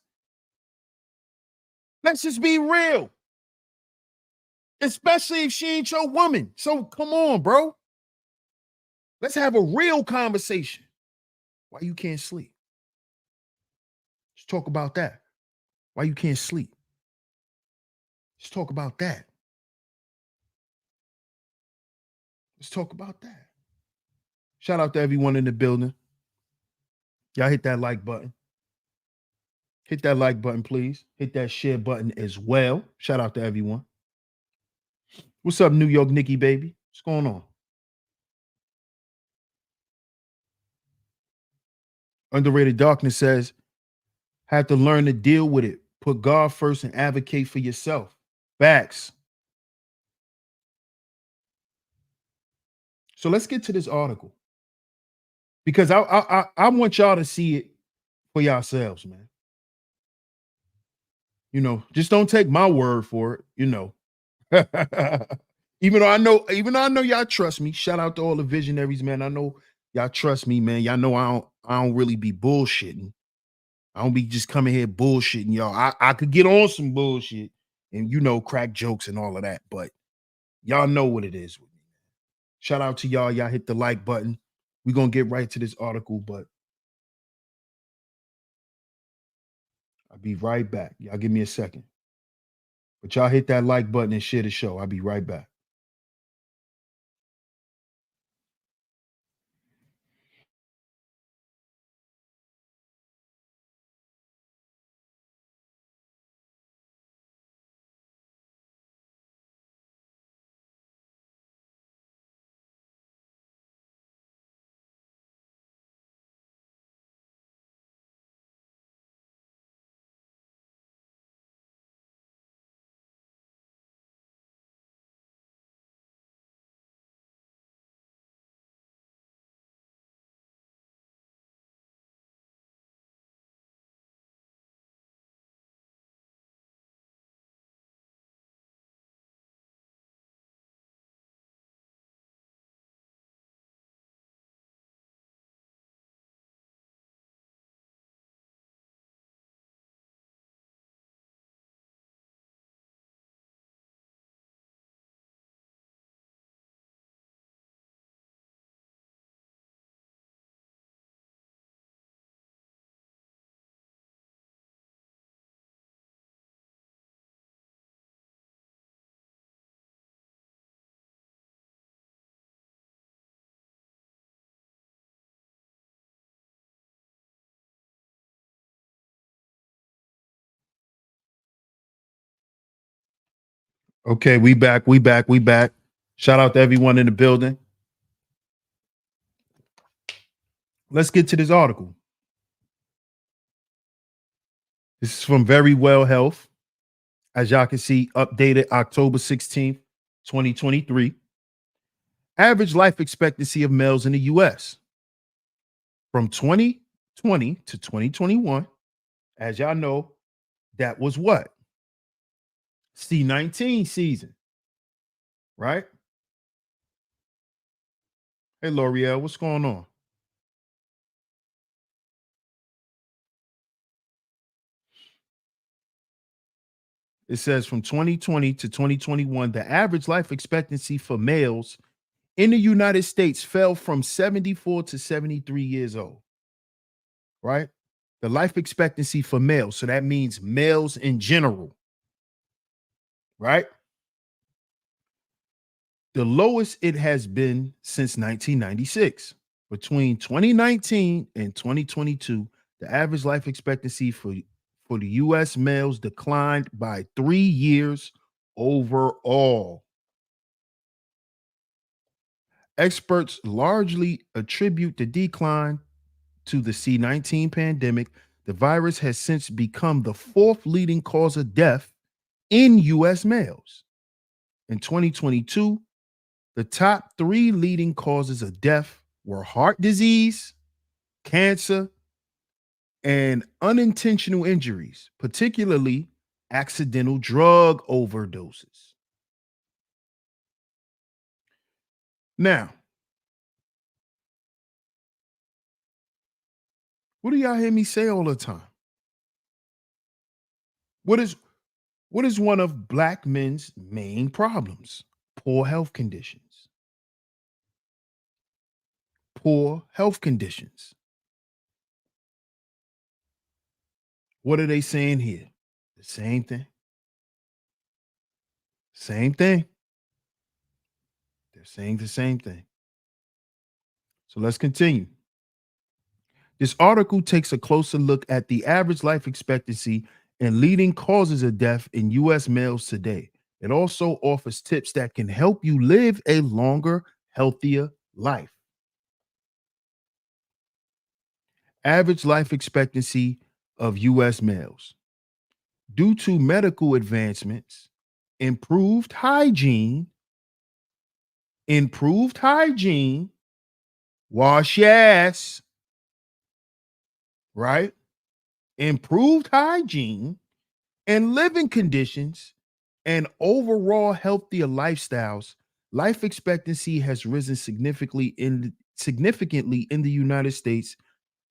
Let's just be real. Especially if she ain't your woman. So come on, bro. Let's have a real conversation. Why you can't sleep? Let's talk about that. Why you can't sleep? Let's talk about that. Let's talk about that. Shout out to everyone in the building. Y'all hit that like button. Hit that like button, please. Hit that share button as well. Shout out to everyone. What's up, New York Nikki, baby? What's going on? Underrated Darkness says, have to learn to deal with it. Put God first and advocate for yourself. Facts. So let's get to this article. Because I want y'all to see it for yourselves, man. Just don't take my word for it. Even though I know y'all trust me. Shout out to all the visionaries, man. I know y'all trust me, man. Y'all know I don't really be bullshitting. I don't be just coming here bullshitting y'all. I could get on some bullshit and crack jokes and all of that, but y'all know what it is with me. Shout out to y'all. Y'all hit the like button. We're gonna get right to this article, but I'll be right back. Y'all give me a second. But y'all hit that like button and share the show. I'll be right back. Okay, we back. We back. We back. Shout out to everyone in the building. Let's get to this article. This is from Very Well Health. As y'all can see, updated October 16th, 2023. Average life expectancy of males in the US from 2020 to 2021. As y'all know, that was what? C19 season, right? Hey, L'Oreal, what's going on? It says from 2020 to 2021, the average life expectancy for males in the United States fell from 74 to 73 years old, right? The life expectancy for males. So that means males in general, right? The lowest it has been since 1996. Between 2019 and 2022, the average life expectancy for the US males declined by 3 years overall. Experts largely attribute the decline to the C19 pandemic. The virus has since become the fourth leading cause of death in US males. In 2022, the top three leading causes of death were heart disease, cancer, and unintentional injuries, particularly accidental drug overdoses. Now, what do y'all hear me say all the time? What is what is one of black men's main problems? Poor health conditions. Poor health conditions. What are they saying here? The same thing. Same thing. They're saying the same thing. So let's continue. This article takes a closer look at the average life expectancy and leading causes of death in US males today. It also offers tips that can help you live a longer, healthier life. Average life expectancy of US males. Due to medical advancements, improved hygiene, improved hygiene, wash your ass, right? Improved hygiene and living conditions and overall healthier lifestyles, life expectancy has risen significantly in the United States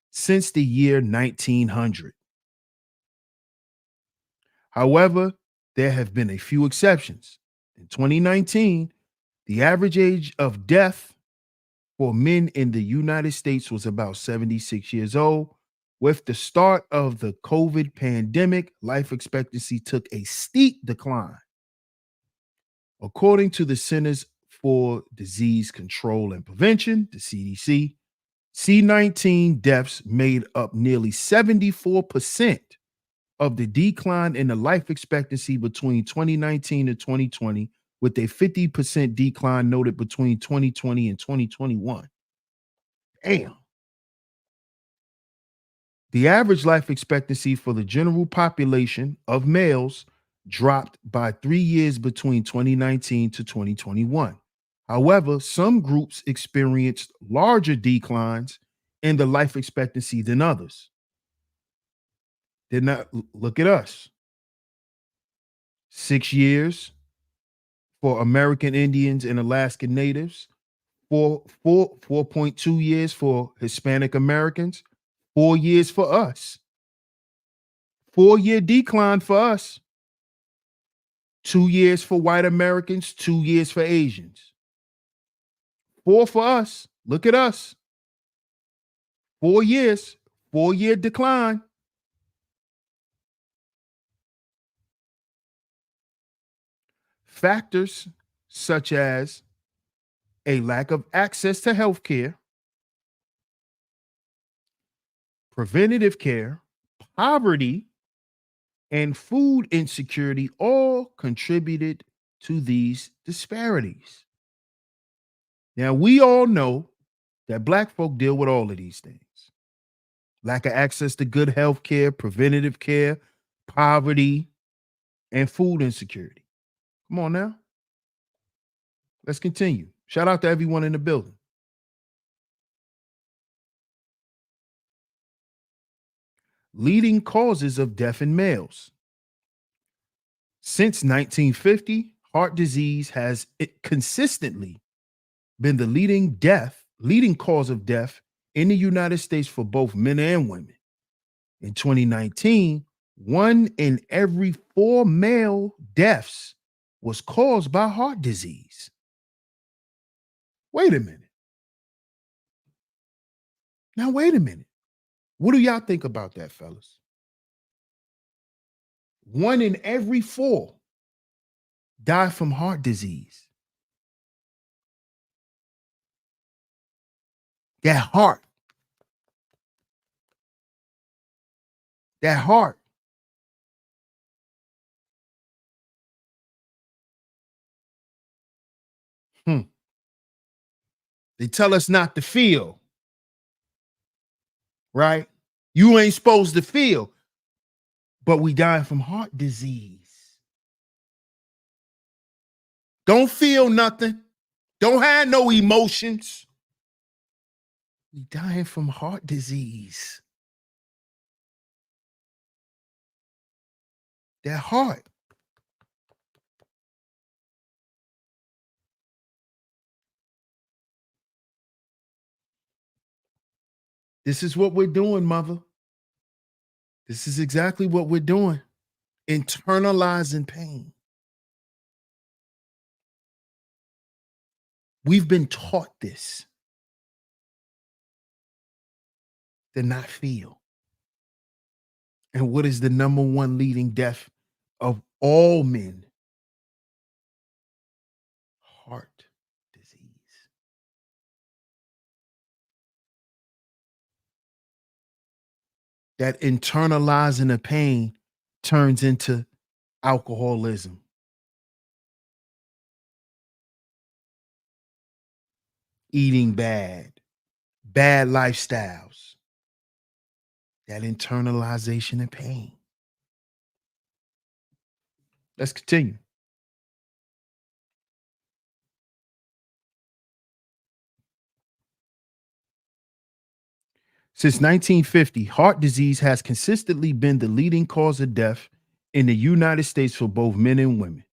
since the year 1900. However, there have been a few exceptions. In 2019, the average age of death for men in the United States was about 76 years old. With the start of the COVID pandemic, life expectancy took a steep decline. According to the Centers for Disease Control and Prevention, the CDC, C-19 deaths made up nearly 74% of the decline in the life expectancy between 2019 and 2020, with a 50% decline noted between 2020 and 2021. Damn. The average life expectancy for the general population of males dropped by 3 years between 2019 to 2021. However, some groups experienced larger declines in the life expectancy than others. Did not look at us. 6 years for American Indians and Alaskan Natives, 4.2 years for Hispanic Americans, 4 years for us. 4-year decline for us. 2 years for white Americans, 2 years for Asians. 4 for us. Look at us. 4 years, 4-year decline. Factors such as a lack of access to health care, preventative care, poverty, and food insecurity all contributed to these disparities. Now, we all know that Black folk deal with all of these things: lack of access to good health care, preventative care, poverty, and food insecurity. Come on now. Let's continue. Shout out to everyone in the building. Leading causes of death in males. Since 1950, heart disease has consistently been the leading cause of death in the United States for both men and women. In 2019, 1 in every 4 male deaths was caused by heart disease. Wait a minute. Now, wait a minute. What do y'all think about that, fellas? 1 in every 4 die from heart disease. That heart. That heart. They tell us not to feel, right? You ain't supposed to feel, but we dying from heart disease. Don't feel nothing. Don't have no emotions. We dying from heart disease. That heart. This is what we're doing, mother. This is exactly what we're doing. Internalizing pain. We've been taught this, to not feel. And what is the number one leading death of all men? Heart disease. That internalizing the pain turns into alcoholism, eating bad lifestyles, that internalization of pain. Let's continue. Since 1950, heart disease has consistently been the leading cause of death in the United States for both men and women.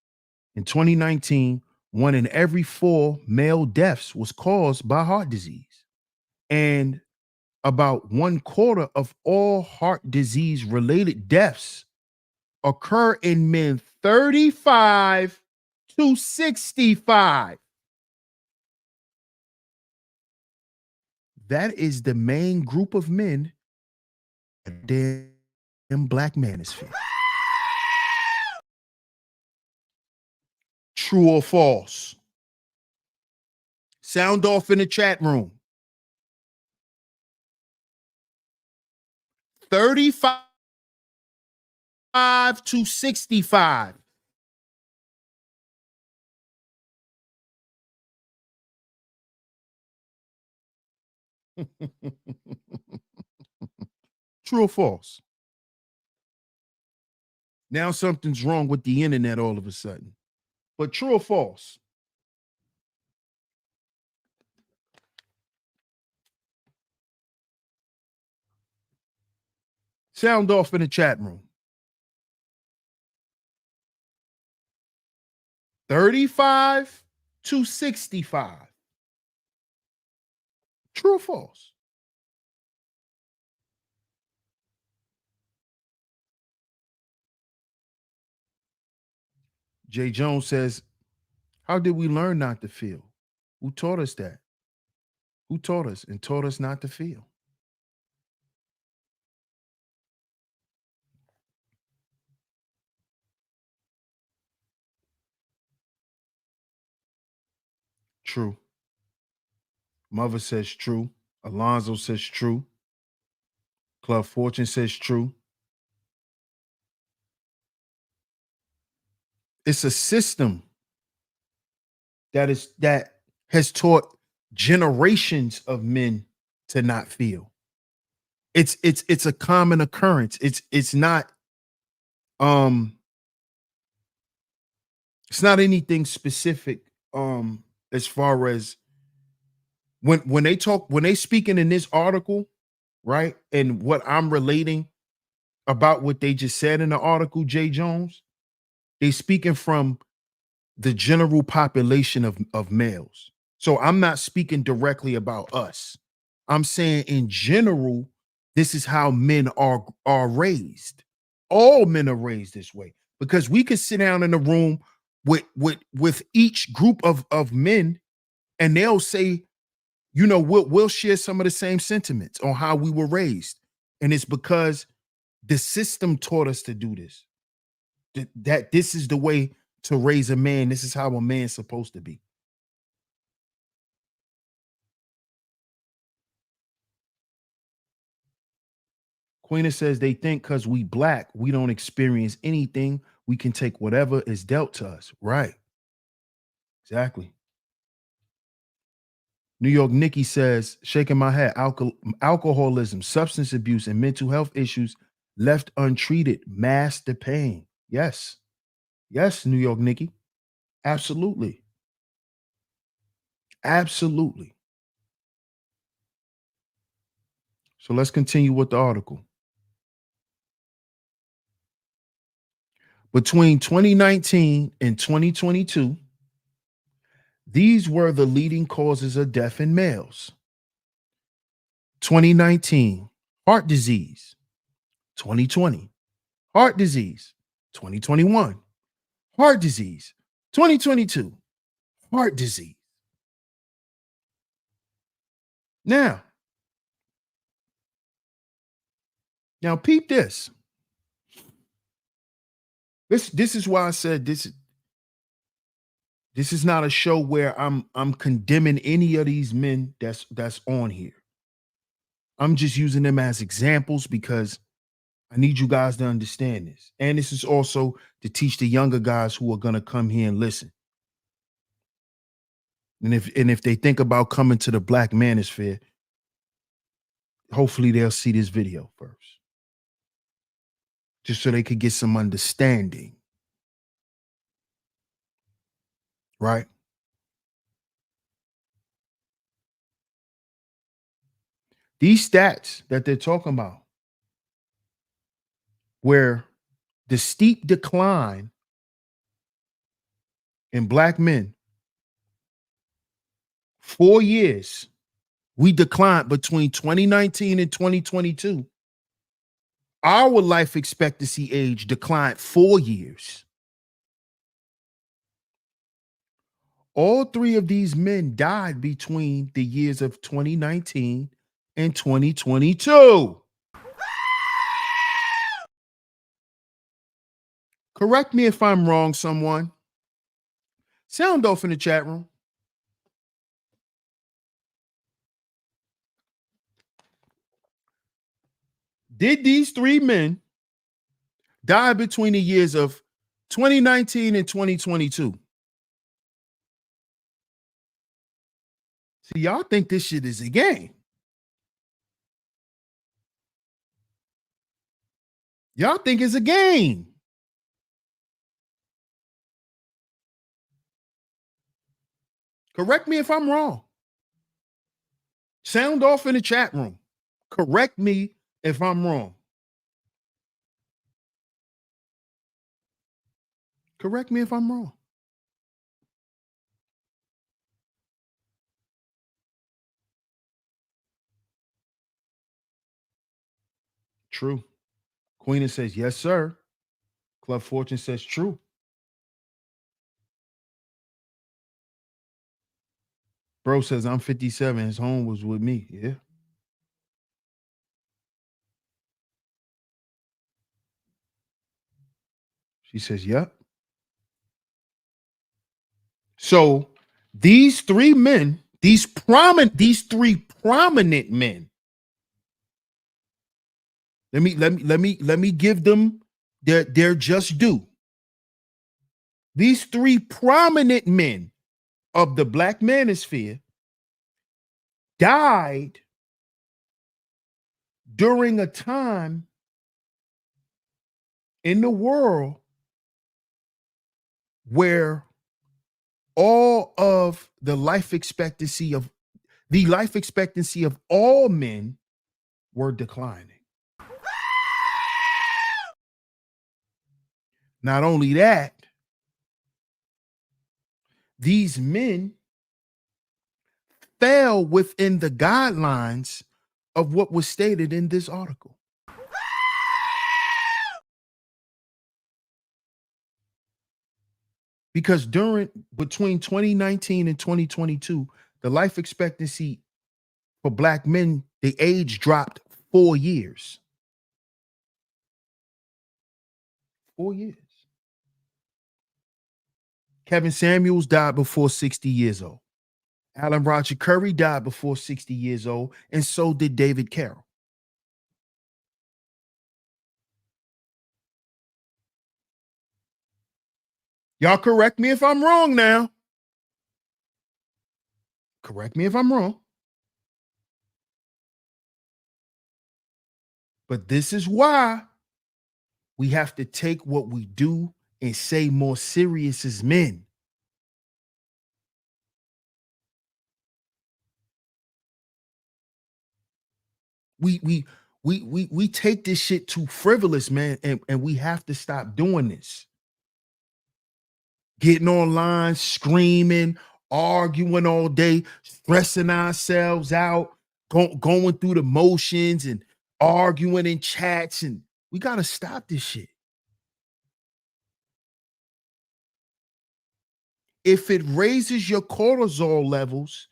In 2019, 1 in every 4 male deaths was caused by heart disease. And about 1/4 of all heart disease related deaths occur in men 35 to 65. That is the main group of men in Black Manosphere. True or false? Sound off in the chat room. 35 to 65. True or false? Now something's wrong with the internet all of a sudden. But true or false? Sound off in the chat room. 35 to 65. True or false? Jay Jones says, how did we learn not to feel? Who taught us that? Who taught us and taught us not to feel? True. Mother says true. Alonzo says true. Club Fortune says true. It's a system that has taught generations of men to not feel. It's a common occurrence. Um it's not anything specific as far as when they speaking in this article, right? And what I'm relating about what they just said in the article, Jay Jones, they speaking from the general population of males. So I'm not speaking directly about us. I'm saying in general, this is how men are raised. All men are raised this way because we could sit down in a room with each group of men and they'll say, you know, we'll share some of the same sentiments on how we were raised. And it's because the system taught us to do this. That this is the way to raise a man. This is how a man's supposed to be. Queena says they think because we black, we don't experience anything. We can take whatever is dealt to us. Right. Exactly. New York Nikki says, shaking my head, alcoholism, substance abuse, and mental health issues left untreated mask the pain. Yes. Yes, New York Nikki. Absolutely. Absolutely. So let's continue with the article. Between 2019 and 2022, these were the leading causes of death in males. 2019, heart disease. 2020, heart disease. 2021, heart disease. 2022, heart disease. Now, peep this. This is why I said this is not a show where I'm condemning any of these men that's on here. I'm just using them as examples because I need you guys to understand this. And this is also to teach the younger guys who are going to come here and listen. And if they think about coming to the Black Manosphere, hopefully they'll see this video first. Just so they could get some understanding. Right? These stats that they're talking about, where the steep decline in black men, 4 years, we declined between 2019 and 2022. Our life expectancy age declined 4 years. All 3 of these men died between the years of 2019 and 2022. Correct me if I'm wrong, someone. Sound off in the chat room. Did these 3 men die between the years of 2019 and 2022? See, y'all think this shit is a game. Y'all think it's a game. Correct me if I'm wrong. Sound off in the chat room. Correct me if I'm wrong. Correct me if I'm wrong. True. Queen says, yes, sir. Club Fortune says, true. Bro says, I'm 57. His home was with me. Yeah. She says, yep. So these 3 men, these 3 prominent men. Let me give them their just due. These 3 prominent men of the Black Manosphere died during a time in the world where all of the life expectancy of all men were declining. Not only that, these men fell within the guidelines of what was stated in this article. Because between 2019 and 2022, the life expectancy for Black men, the age dropped 4 years. 4 years. Kevin Samuels died before 60 years old. Alan Roger Curry died before 60 years old, and so did David Carroll. Y'all correct me if I'm wrong now. Correct me if I'm wrong. But this is why we have to take what we do and say more serious as men. We take this shit too frivolous, man, and we have to stop doing this. Getting online, screaming, arguing all day, stressing ourselves out, going through the motions and arguing in chats, and we got to stop this shit. If it raises your cortisol levels,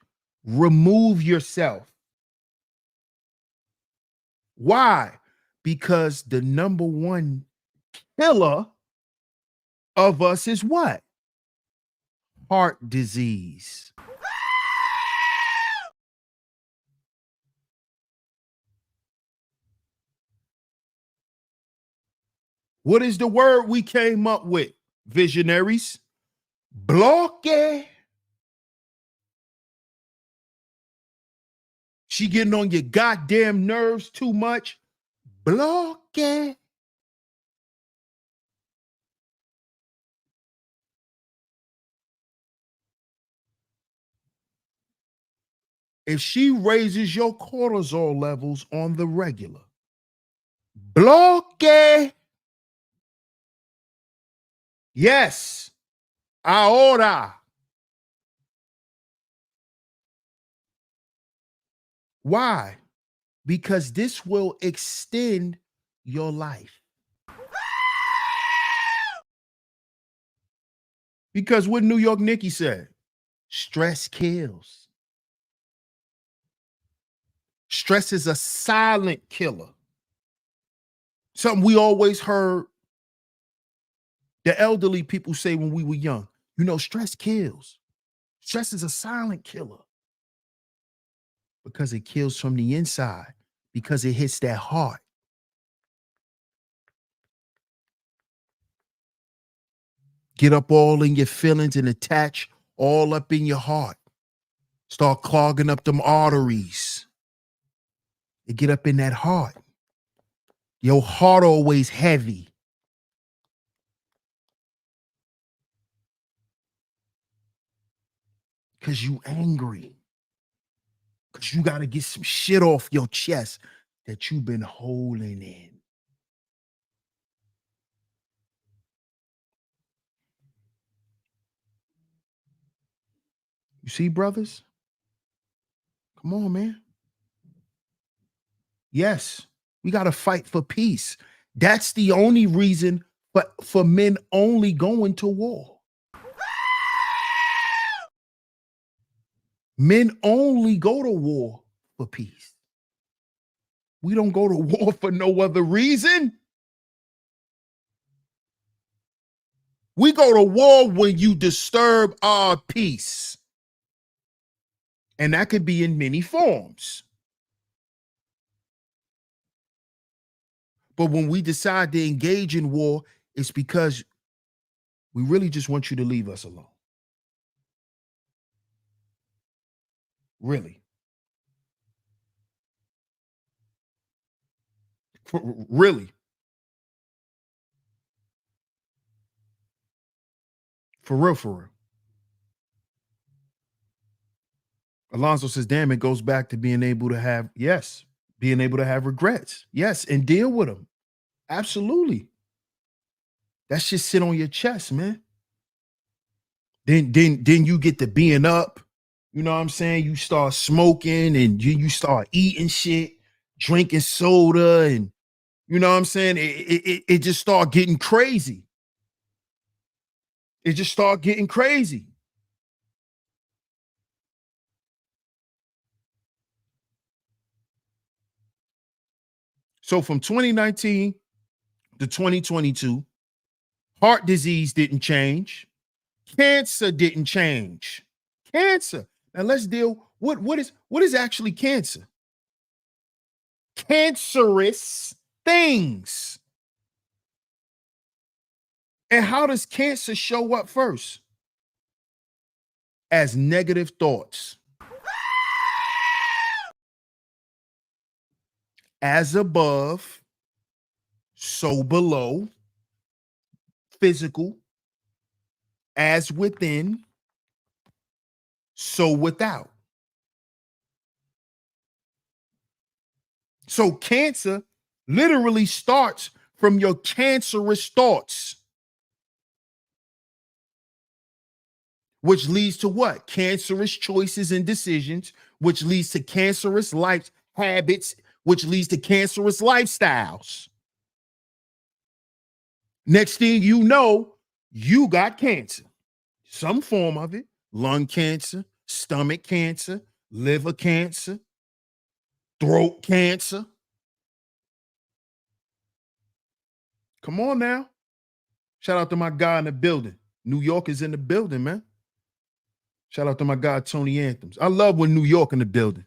remove yourself. Why? Because the number one killer of us is what? Heart disease. What is the word we came up with, visionaries? Bloque. She getting on your goddamn nerves too much. Bloque. If she raises your cortisol levels on the regular, bloque. Yes. Ahora. Why? Because this will extend your life. Because what New York Nikki said, stress kills. Stress is a silent killer. Something we always heard the elderly people say when we were young. You know, stress kills. Stress is a silent killer because it kills from the inside, because it hits that heart. Get up all in your feelings and attach all up in your heart. Start clogging up them arteries. It get up in that heart. Your heart always heavy. Because you angry. Because you got to get some shit off your chest that you've been holding in. You see, brothers? Come on, man. Yes, we got to fight for peace. That's the only reason for men only going to war. Men only go to war for peace. We don't go to war for no other reason. We go to war when you disturb our peace. And that could be in many forms. But when we decide to engage in war, it's because we really just want you to leave us alone. Really. Really. For real, for real. Alonzo says, damn, it goes back to being able to have, yes, being able to have regrets. Yes, and deal with them. Absolutely. That shit sit on your chest, man. Then you get to being up. You know what I'm saying? You start smoking and you start eating shit, drinking soda, and you know what I'm saying? It just start getting crazy. It just start getting crazy. So from 2019 to 2022, heart disease didn't change. Cancer didn't change. Cancer. Now let's deal. What is actually cancer? Cancerous things. And how does cancer show up first? As negative thoughts. As above, so below. Physical. As within, so without. So cancer literally starts from your cancerous thoughts, which leads to what? Cancerous choices and decisions, which leads to cancerous life habits, which leads to cancerous lifestyles. Next thing you know, you got cancer, some form of it, lung cancer, stomach cancer, liver cancer, throat cancer. Come on now. Shout out to my guy in the building. New York is in the building, man. Shout out to my guy, Tony Anthems. I love when New York in the building.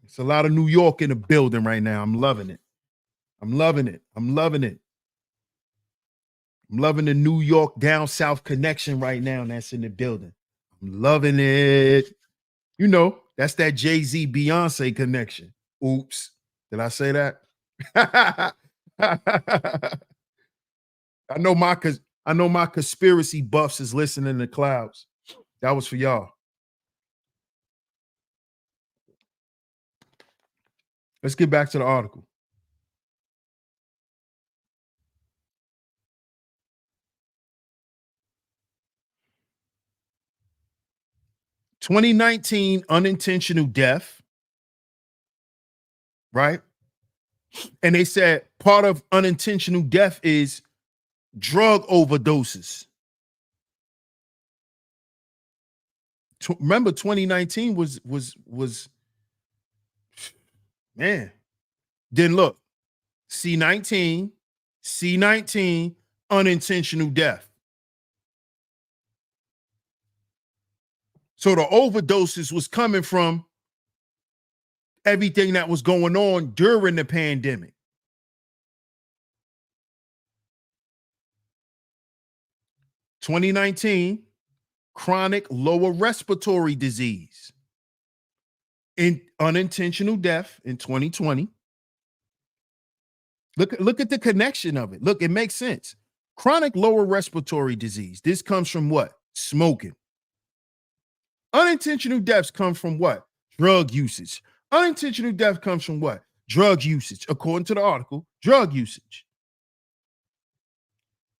It's a lot of New York in the building right now. I'm loving it. I'm loving it. I'm loving it. I'm loving the New York down south connection right now. And that's in the building. I'm loving it. You know, that's that Jay-Z Beyonce connection. Oops. Did I say that? I know my conspiracy buffs is listening in the clouds. That was for y'all. Let's get back to the article. 2019, unintentional death, right? And they said part of unintentional death is drug overdoses. Remember, 2019 was man. Then look, C19, unintentional death. So the overdoses was coming from everything that was going on during the pandemic. (2019) chronic lower respiratory disease. In unintentional death in 2020. Look at the connection of it. Look, it makes sense. Chronic lower respiratory disease. This comes from what? Smoking. Unintentional deaths come from what? Drug usage. Unintentional death comes from what? Drug usage. According to the article, drug usage.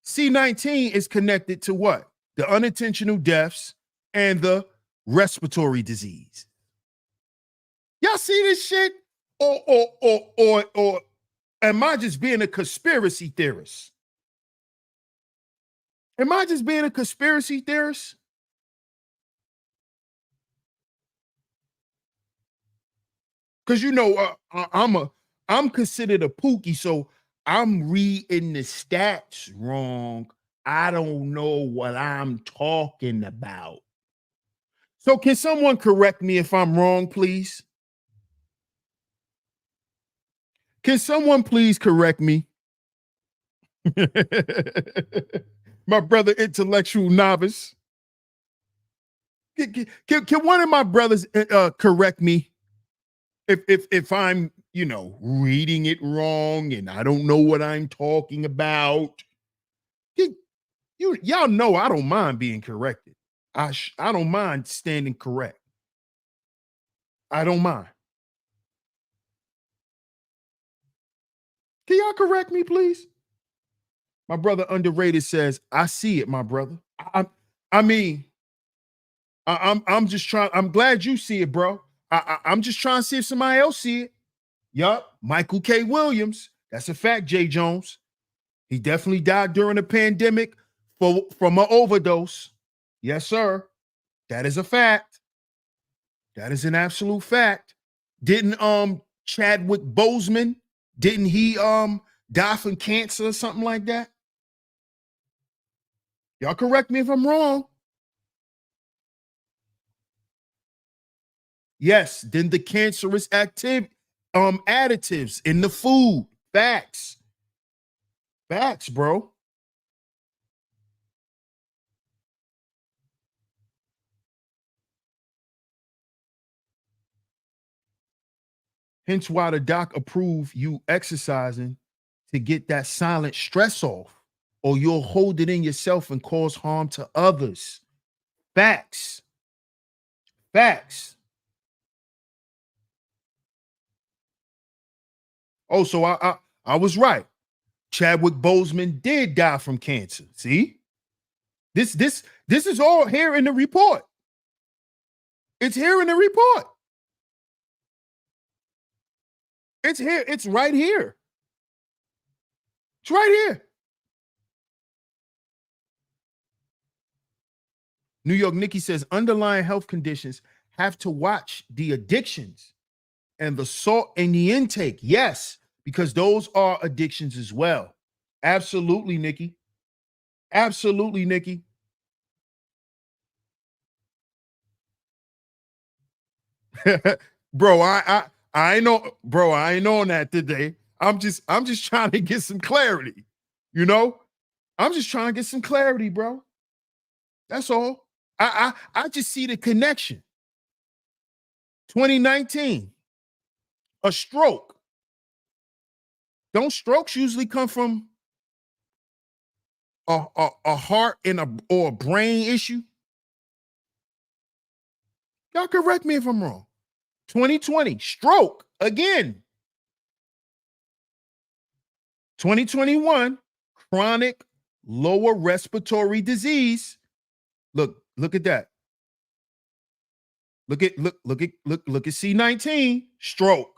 C19 is connected to what? The unintentional deaths and the respiratory disease. Y'all see this shit? Or am I just being a conspiracy theorist? Am I just being a conspiracy theorist? Because you know, I'm considered a pookie, so I'm reading the stats wrong. I don't know what I'm talking about. So can someone correct me if I'm wrong, please? Can someone please correct me? My brother, intellectual novice. Can one of my brothers correct me if I'm, you know, reading it wrong and I don't know what I'm talking about? Y'all know I don't mind being corrected. I don't mind standing correct. I don't mind. Can y'all correct me, please? My brother underrated says, I see it, my brother. I mean, I'm just trying. I'm glad you see it, bro. I'm just trying to see if somebody else see it. Yup, Michael K. Williams. That's a fact, Jay Jones. He definitely died during the pandemic from an overdose. Yes, sir. That is a fact. That is an absolute fact. Didn't Chadwick Boseman, didn't he die from cancer or something like that? Y'all correct me if I'm wrong. Yes, then the cancerous additives in the food. Facts. Facts, bro. Hence why the doc approved you exercising to get that silent stress off, or you'll hold it in yourself and cause harm to others. Facts. Facts. Oh, so I was right. Chadwick Boseman did die from cancer. See? This is all here in the report. It's here in the report. It's here. It's right here. It's right here. New York Nikki says underlying health conditions have to watch the addictions and the salt and the intake. Yes, because those are addictions as well. Absolutely, Nikki. Absolutely, Nikki. Bro, I know, bro, I ain't on that today. I'm just trying to get some clarity. You know? I'm just trying to get some clarity, bro. That's all. I just see the connection. 2019, a stroke. Don't strokes usually come from a heart and or a brain issue? Y'all correct me if I'm wrong. 2020, stroke again. 2021, chronic lower respiratory disease. Look at that. Look at C19, stroke.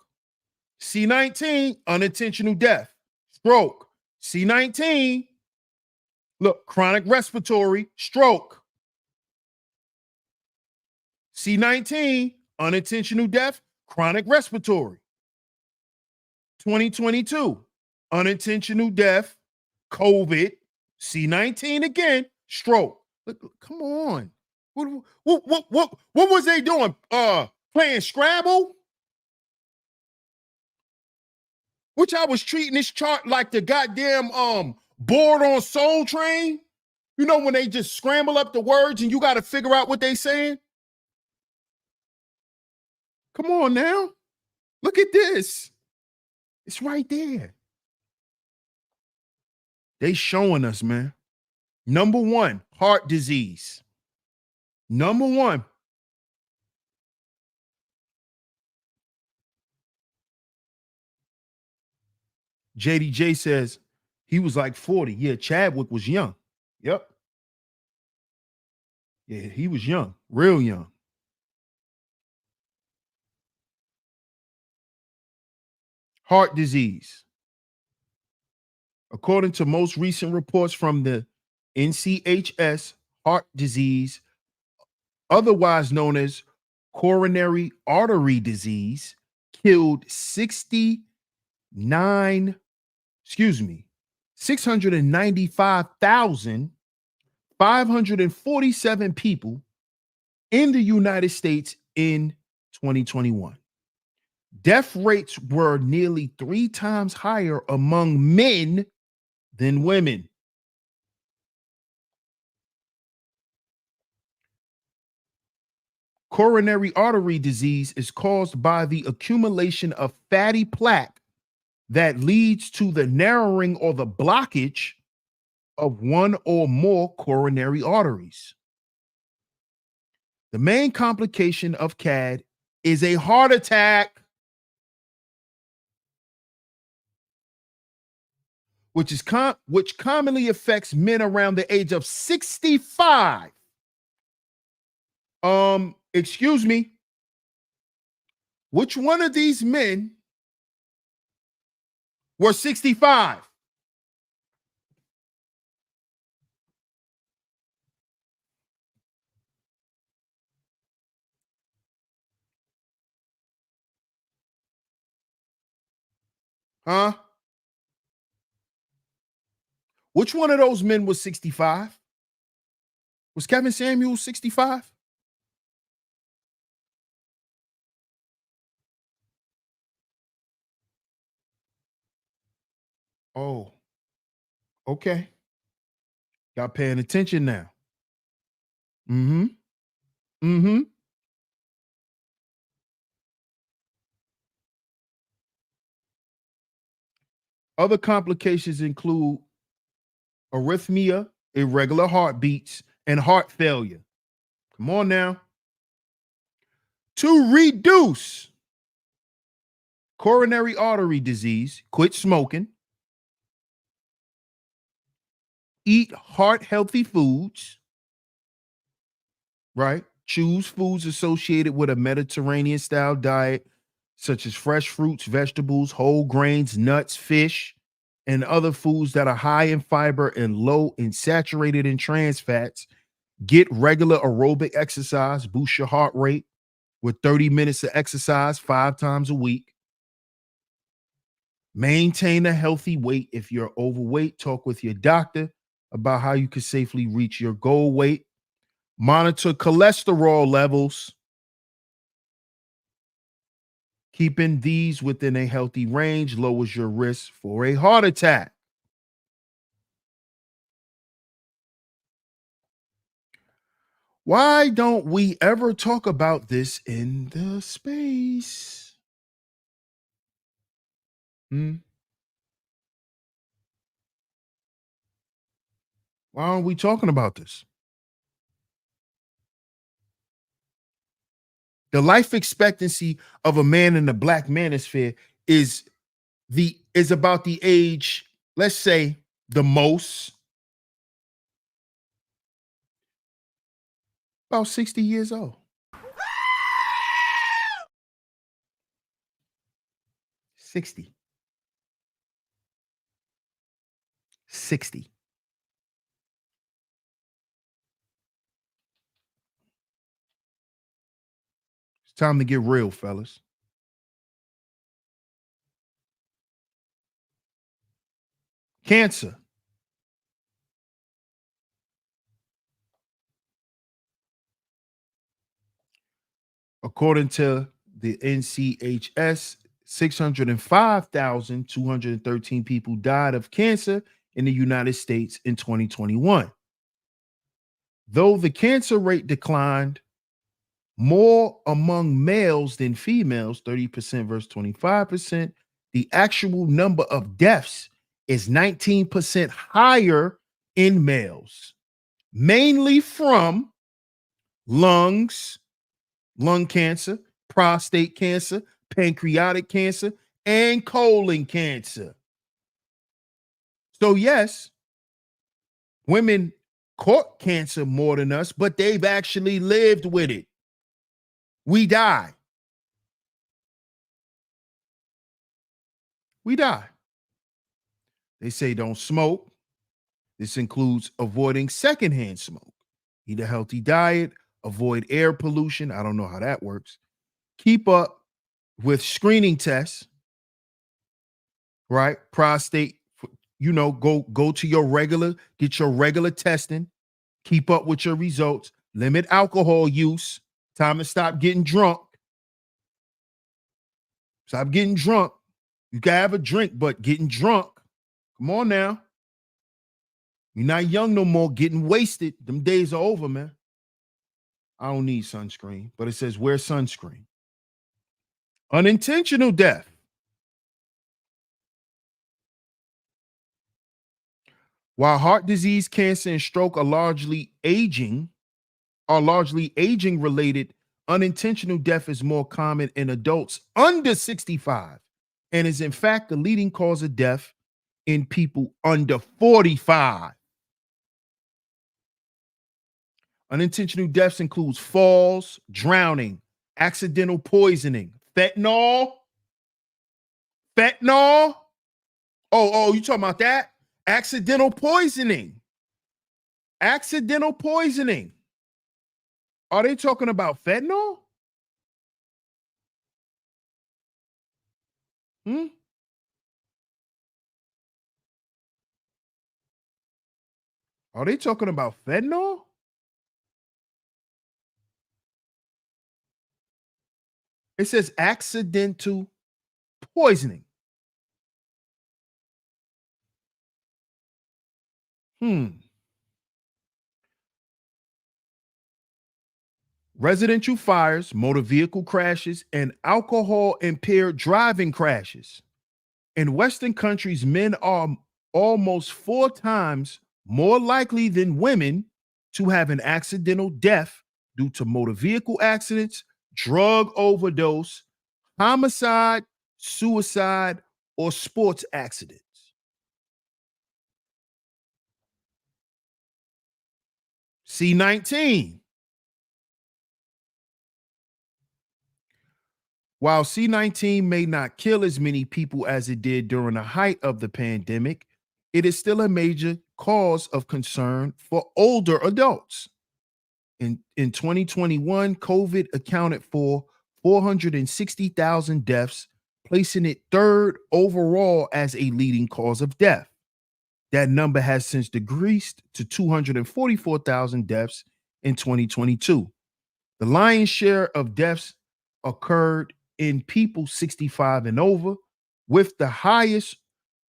C19, unintentional death, stroke. C19, look, chronic respiratory, stroke. C19, unintentional death, chronic respiratory. 2022, unintentional death, COVID, C19 again, stroke. Look, come on. What was they doing? Playing Scrabble? Which I was treating this chart like the goddamn board on Soul Train. You know when they just scramble up the words and you got to figure out what they saying? Come on now. Look at this. It's right there. They showing us, man. Number one, heart disease. Number one. JDJ says he was like 40. Yeah, Chadwick was young. Yep. Yeah, he was young, real young. Heart disease. According to most recent reports from the NCHS, heart disease, otherwise known as coronary artery disease, killed 695,547 people in the United States in 2021. Death rates were nearly 3 times higher among men than women. Coronary artery disease is caused by the accumulation of fatty plaque that leads to the narrowing or the blockage of one or more coronary arteries. The main complication of CAD is a heart attack, which commonly affects men around the age of 65. Excuse me. Which one of these men were 65? Huh? Which one of those men was 65? Was Kevin Samuels 65? Oh, okay. Got paying attention now. Mm-hmm. Mm-hmm. Other complications include arrhythmia, irregular heartbeats, and heart failure. Come on now. To reduce coronary artery disease, quit smoking, eat heart healthy foods, right? Choose foods associated with a Mediterranean style diet, such as fresh fruits, vegetables, whole grains, nuts, fish, and other foods that are high in fiber and low in saturated and trans fats. Get regular aerobic exercise, boost your heart rate with 30 minutes of exercise 5 times a week. Maintain a healthy weight. If you're overweight, talk with your doctor about how you can safely reach your goal weight. Monitor cholesterol levels. Keeping these within a healthy range lowers your risk for a heart attack. Why don't we ever talk about this in the space? Why aren't we talking about this? The life expectancy of a man in the Black Manosphere is about the age, let's say, the most about 60 years old. 60. 60. It's time to get real, fellas. Cancer. According to the NCHS, 605,213 people died of cancer in the United States in 2021. Though the cancer rate declined more among males than females, 30% versus 25%, the actual number of deaths is 19% higher in males, mainly from lungs, lung cancer, prostate cancer, pancreatic cancer, and colon cancer. So, yes, women caught cancer more than us, but they've actually lived with it. We die. We die. They say don't smoke. This includes avoiding secondhand smoke. Eat a healthy diet, avoid air pollution. I don't know how that works. Keep up with screening tests, right? Prostate, go to your regular, get your regular testing, keep up with your results, limit alcohol use. Time to stop getting drunk. Stop getting drunk. You can have a drink, but getting drunk. Come on now. You're not young no more, getting wasted. Them days are over, man. I don't need sunscreen, but it says wear sunscreen. Unintentional death. While heart disease, cancer, and stroke are largely aging related, unintentional death is more common in adults under 65 and is in fact the leading cause of death in people under 45. Unintentional deaths includes falls, drowning, accidental poisoning, fentanyl. Fentanyl. Oh, you talking about that? Accidental poisoning. Accidental poisoning. Are they talking about fentanyl? Are they talking about fentanyl? It says accidental poisoning. Residential fires, motor vehicle crashes, and alcohol impaired driving crashes. In Western countries, men are almost 4 times more likely than women to have an accidental death due to motor vehicle accidents, drug overdose, homicide, suicide, or sports accidents. C19. While C19 may not kill as many people as it did during the height of the pandemic, it is still a major cause of concern for older adults. In 2021, COVID accounted for 460,000 deaths, placing it third overall as a leading cause of death. That number has since decreased to 244,000 deaths in 2022. The lion's share of deaths occurred in people 65 and over, with the highest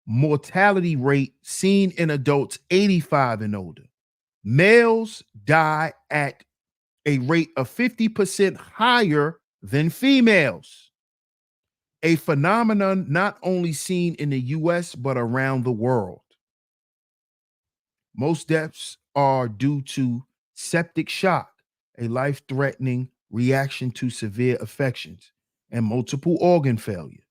mortality rate seen in adults 85 and older. Males die at a rate of 50% higher than females, a phenomenon not only seen in the US but around the world. Most deaths are due to septic shock, a life threatening reaction to severe infections, and multiple organ failure.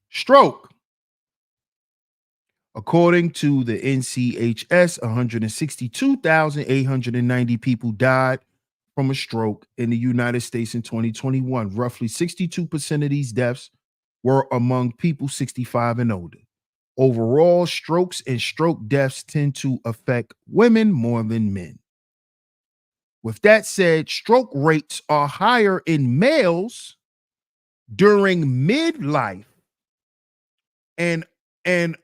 Stroke. According to the NCHS, 162,890 people died from a stroke in the United States in 2021. Roughly 62% of these deaths were among people 65 and older. Overall, strokes and stroke deaths tend to affect women more than men. With that said, stroke rates are higher in males during midlife and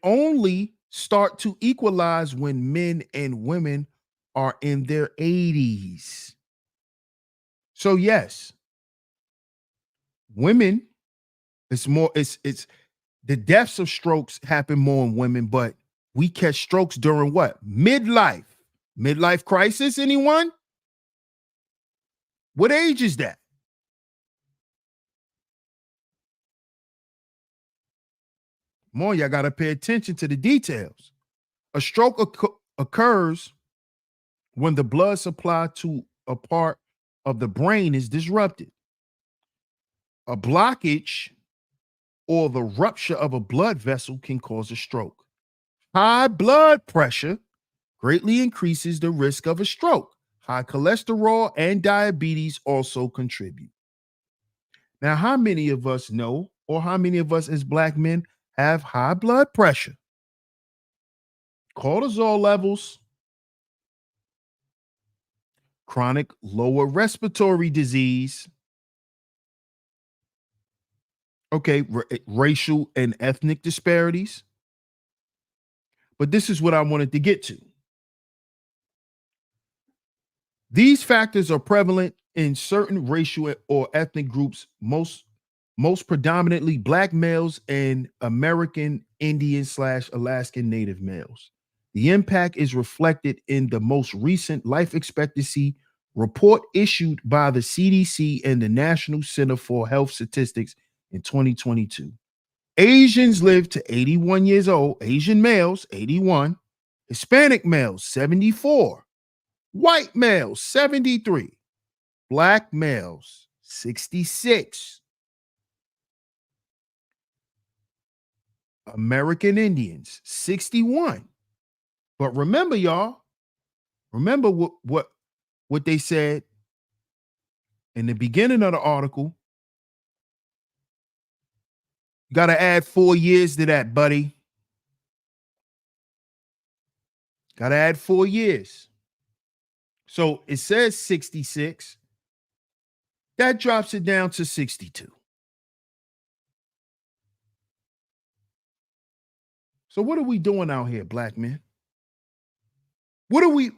only start to equalize when men and women are in their 80s. So yes, women, it's the deaths of strokes happen more in women, but we catch strokes during what? Midlife. Midlife crisis, anyone? What age is that? More, y'all got to pay attention to the details. A stroke occurs when the blood supply to a part of the brain is disrupted. A blockage or the rupture of a blood vessel can cause a stroke. High blood pressure greatly increases the risk of a stroke. High cholesterol and diabetes also contribute. Now, how many of us know, or how many of us as Black men have high blood pressure? Cortisol levels, chronic lower respiratory disease, okay, racial and ethnic disparities. But this is what I wanted to get to. These factors are prevalent in certain racial or ethnic groups, most predominantly Black males and American Indian / Alaskan Native males. The impact is reflected in the most recent life expectancy report issued by the CDC and the National Center for Health Statistics in 2022. Asians live to 81 years old, Asian males, 81, Hispanic males, 74, white males, 73, Black males, 66, American Indians, 61. But remember, y'all, remember what they said in the beginning of the article. You got to add 4 years to that, buddy. Got to add 4 years. So it says 66. That drops it down to 62. So what are we doing out here, Black men? What are we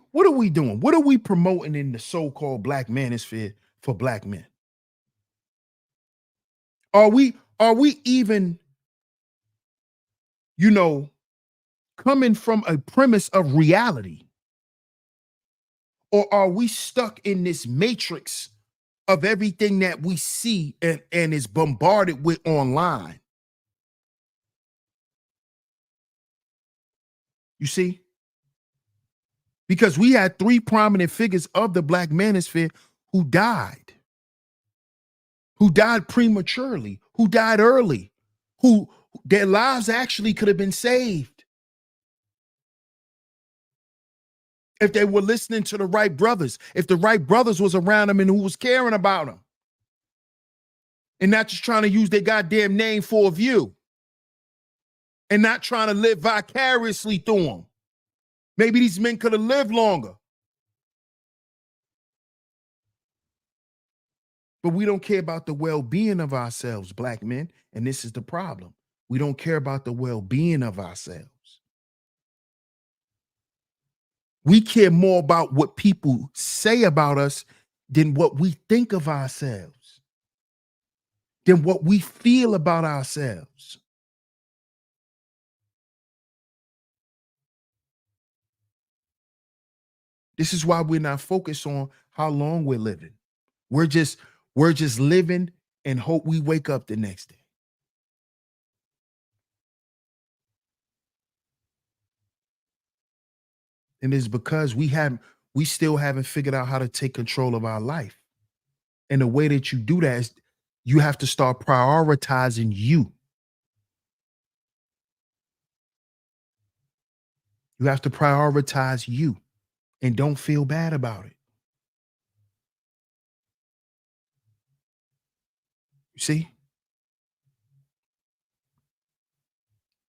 doing? What are we promoting in the so-called Black manosphere for Black men? Are we even, coming from a premise of reality? Or are we stuck in this matrix of everything that we see and is bombarded with online? You see? Because we had 3 prominent figures of the Black manosphere who died prematurely, who died early, who their lives actually could have been saved if they were listening to the right brothers, if the right brothers was around them and who was caring about them and not just trying to use their goddamn name for a view and not trying to live vicariously through them. Maybe these men could have lived longer. But we don't care about the well-being of ourselves, Black men, and this is the problem. We don't care about the well-being of ourselves. We care more about what people say about us than what we think of ourselves, than what we feel about ourselves. This is why we're not focused on how long we're living. We're just living and hope we wake up the next day. And it's because we still haven't figured out how to take control of our life. And the way that you do that is you have to start prioritizing you. You have to prioritize you and don't feel bad about it. You see?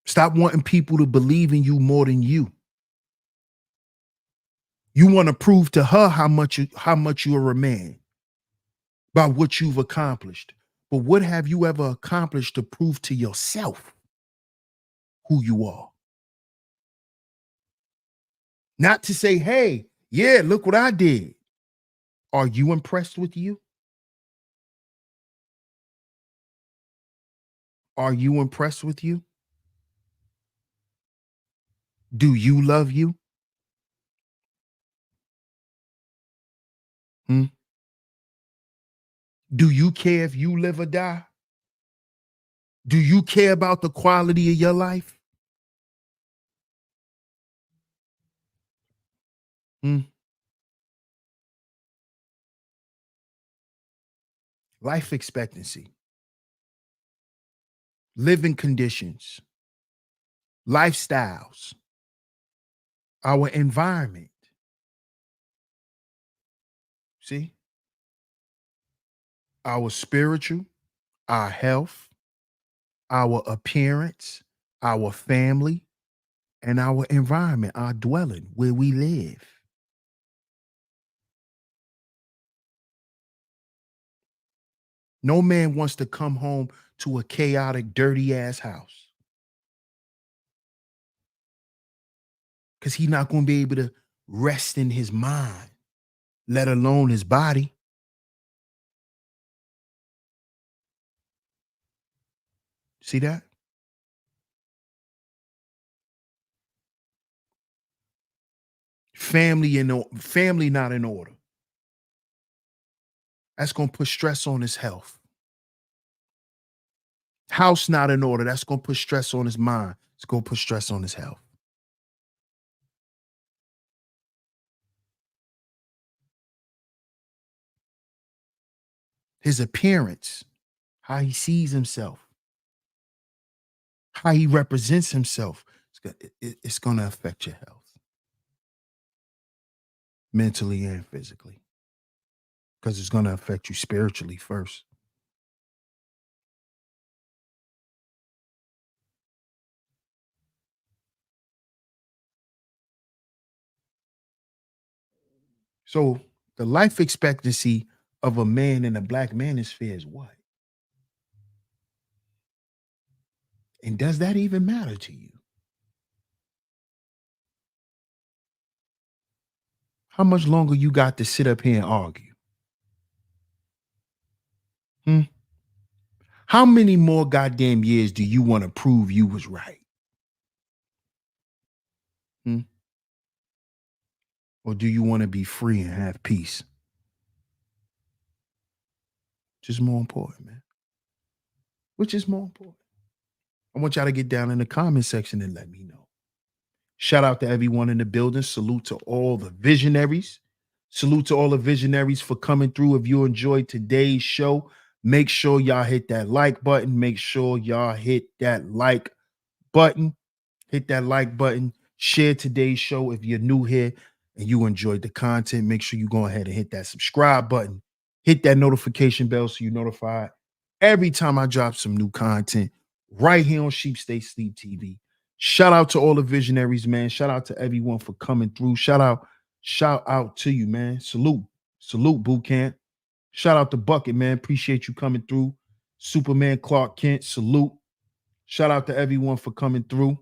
Stop wanting people to believe in you more than you. You want to prove to her how much you're a man by what you've accomplished. But what have you ever accomplished to prove to yourself who you are? Not to say, hey, yeah, look what I did. Are you impressed with you? Are you impressed with you? Do you love you? Hmm? Do you care if you live or die? Do you care about the quality of your life? Hmm? Life expectancy, living conditions, lifestyles, our environment. See? Our spiritual, our health, our appearance, our family, and our environment, our dwelling, where we live. No man wants to come home to a chaotic, dirty ass house because he's not going to be able to rest in his mind, let alone his body. See that? Family not in order. That's going to put stress on his health. House not in order. That's going to put stress on his mind. It's going to put stress on his health. His appearance, how he sees himself, how he represents himself, it's going to affect your health, mentally and physically, because it's going to affect you spiritually first. So the life expectancy of a man in the black manosphere is what? And does that even matter to you? How much longer you got to sit up here and argue? Hmm? How many more goddamn years do you want to prove you was right? Hmm? Or do you want to be free and have peace? Which is more important, man? Which is more important? I want y'all to get down in the comment section and let me know. Shout out to everyone in the building. Salute to all the visionaries. Salute to all the visionaries for coming through. If you enjoyed today's show, make sure y'all hit that like button. Make sure y'all hit that like button. Hit that like button. Share today's show. If you're new here and you enjoyed the content, make sure you go ahead and hit that subscribe button. Hit that notification bell so you're notified every time I drop some new content right here on Sheep Stay Sleep TV. Shout out to all the visionaries, man. Shout out to everyone for coming through. Shout out to you, man. Salute, boot camp. Shout out to Bucket, man. Appreciate you coming through. Superman Clark Kent, salute. Shout out to everyone for coming through.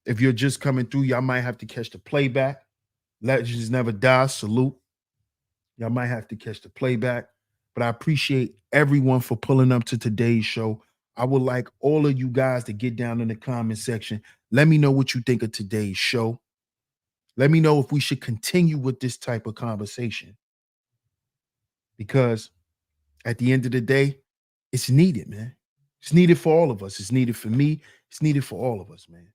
If you're just coming through, y'all might have to catch the playback. Legends never die. Salute. Y'all might have to catch the playback. But I appreciate everyone for pulling up to today's show. I would like all of you guys to get down in the comment section. Let me know what you think of today's show. Let me know if we should continue with this type of conversation. Because at the end of the day, it's needed, man. It's needed for all of us. It's needed for me. It's needed for all of us, man.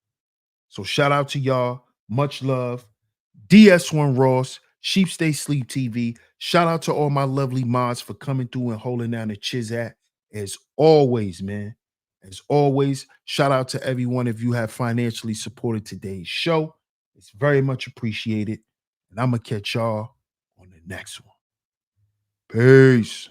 So shout out to y'all. Much love. DS1 Ross, Sheep Stay Sleep TV. Shout out to all my lovely mods for coming through and holding down the Chizat. As always, man. As always, shout out to everyone if you have financially supported today's show. It's very much appreciated. And I'm going to catch y'all on the next one. Peace.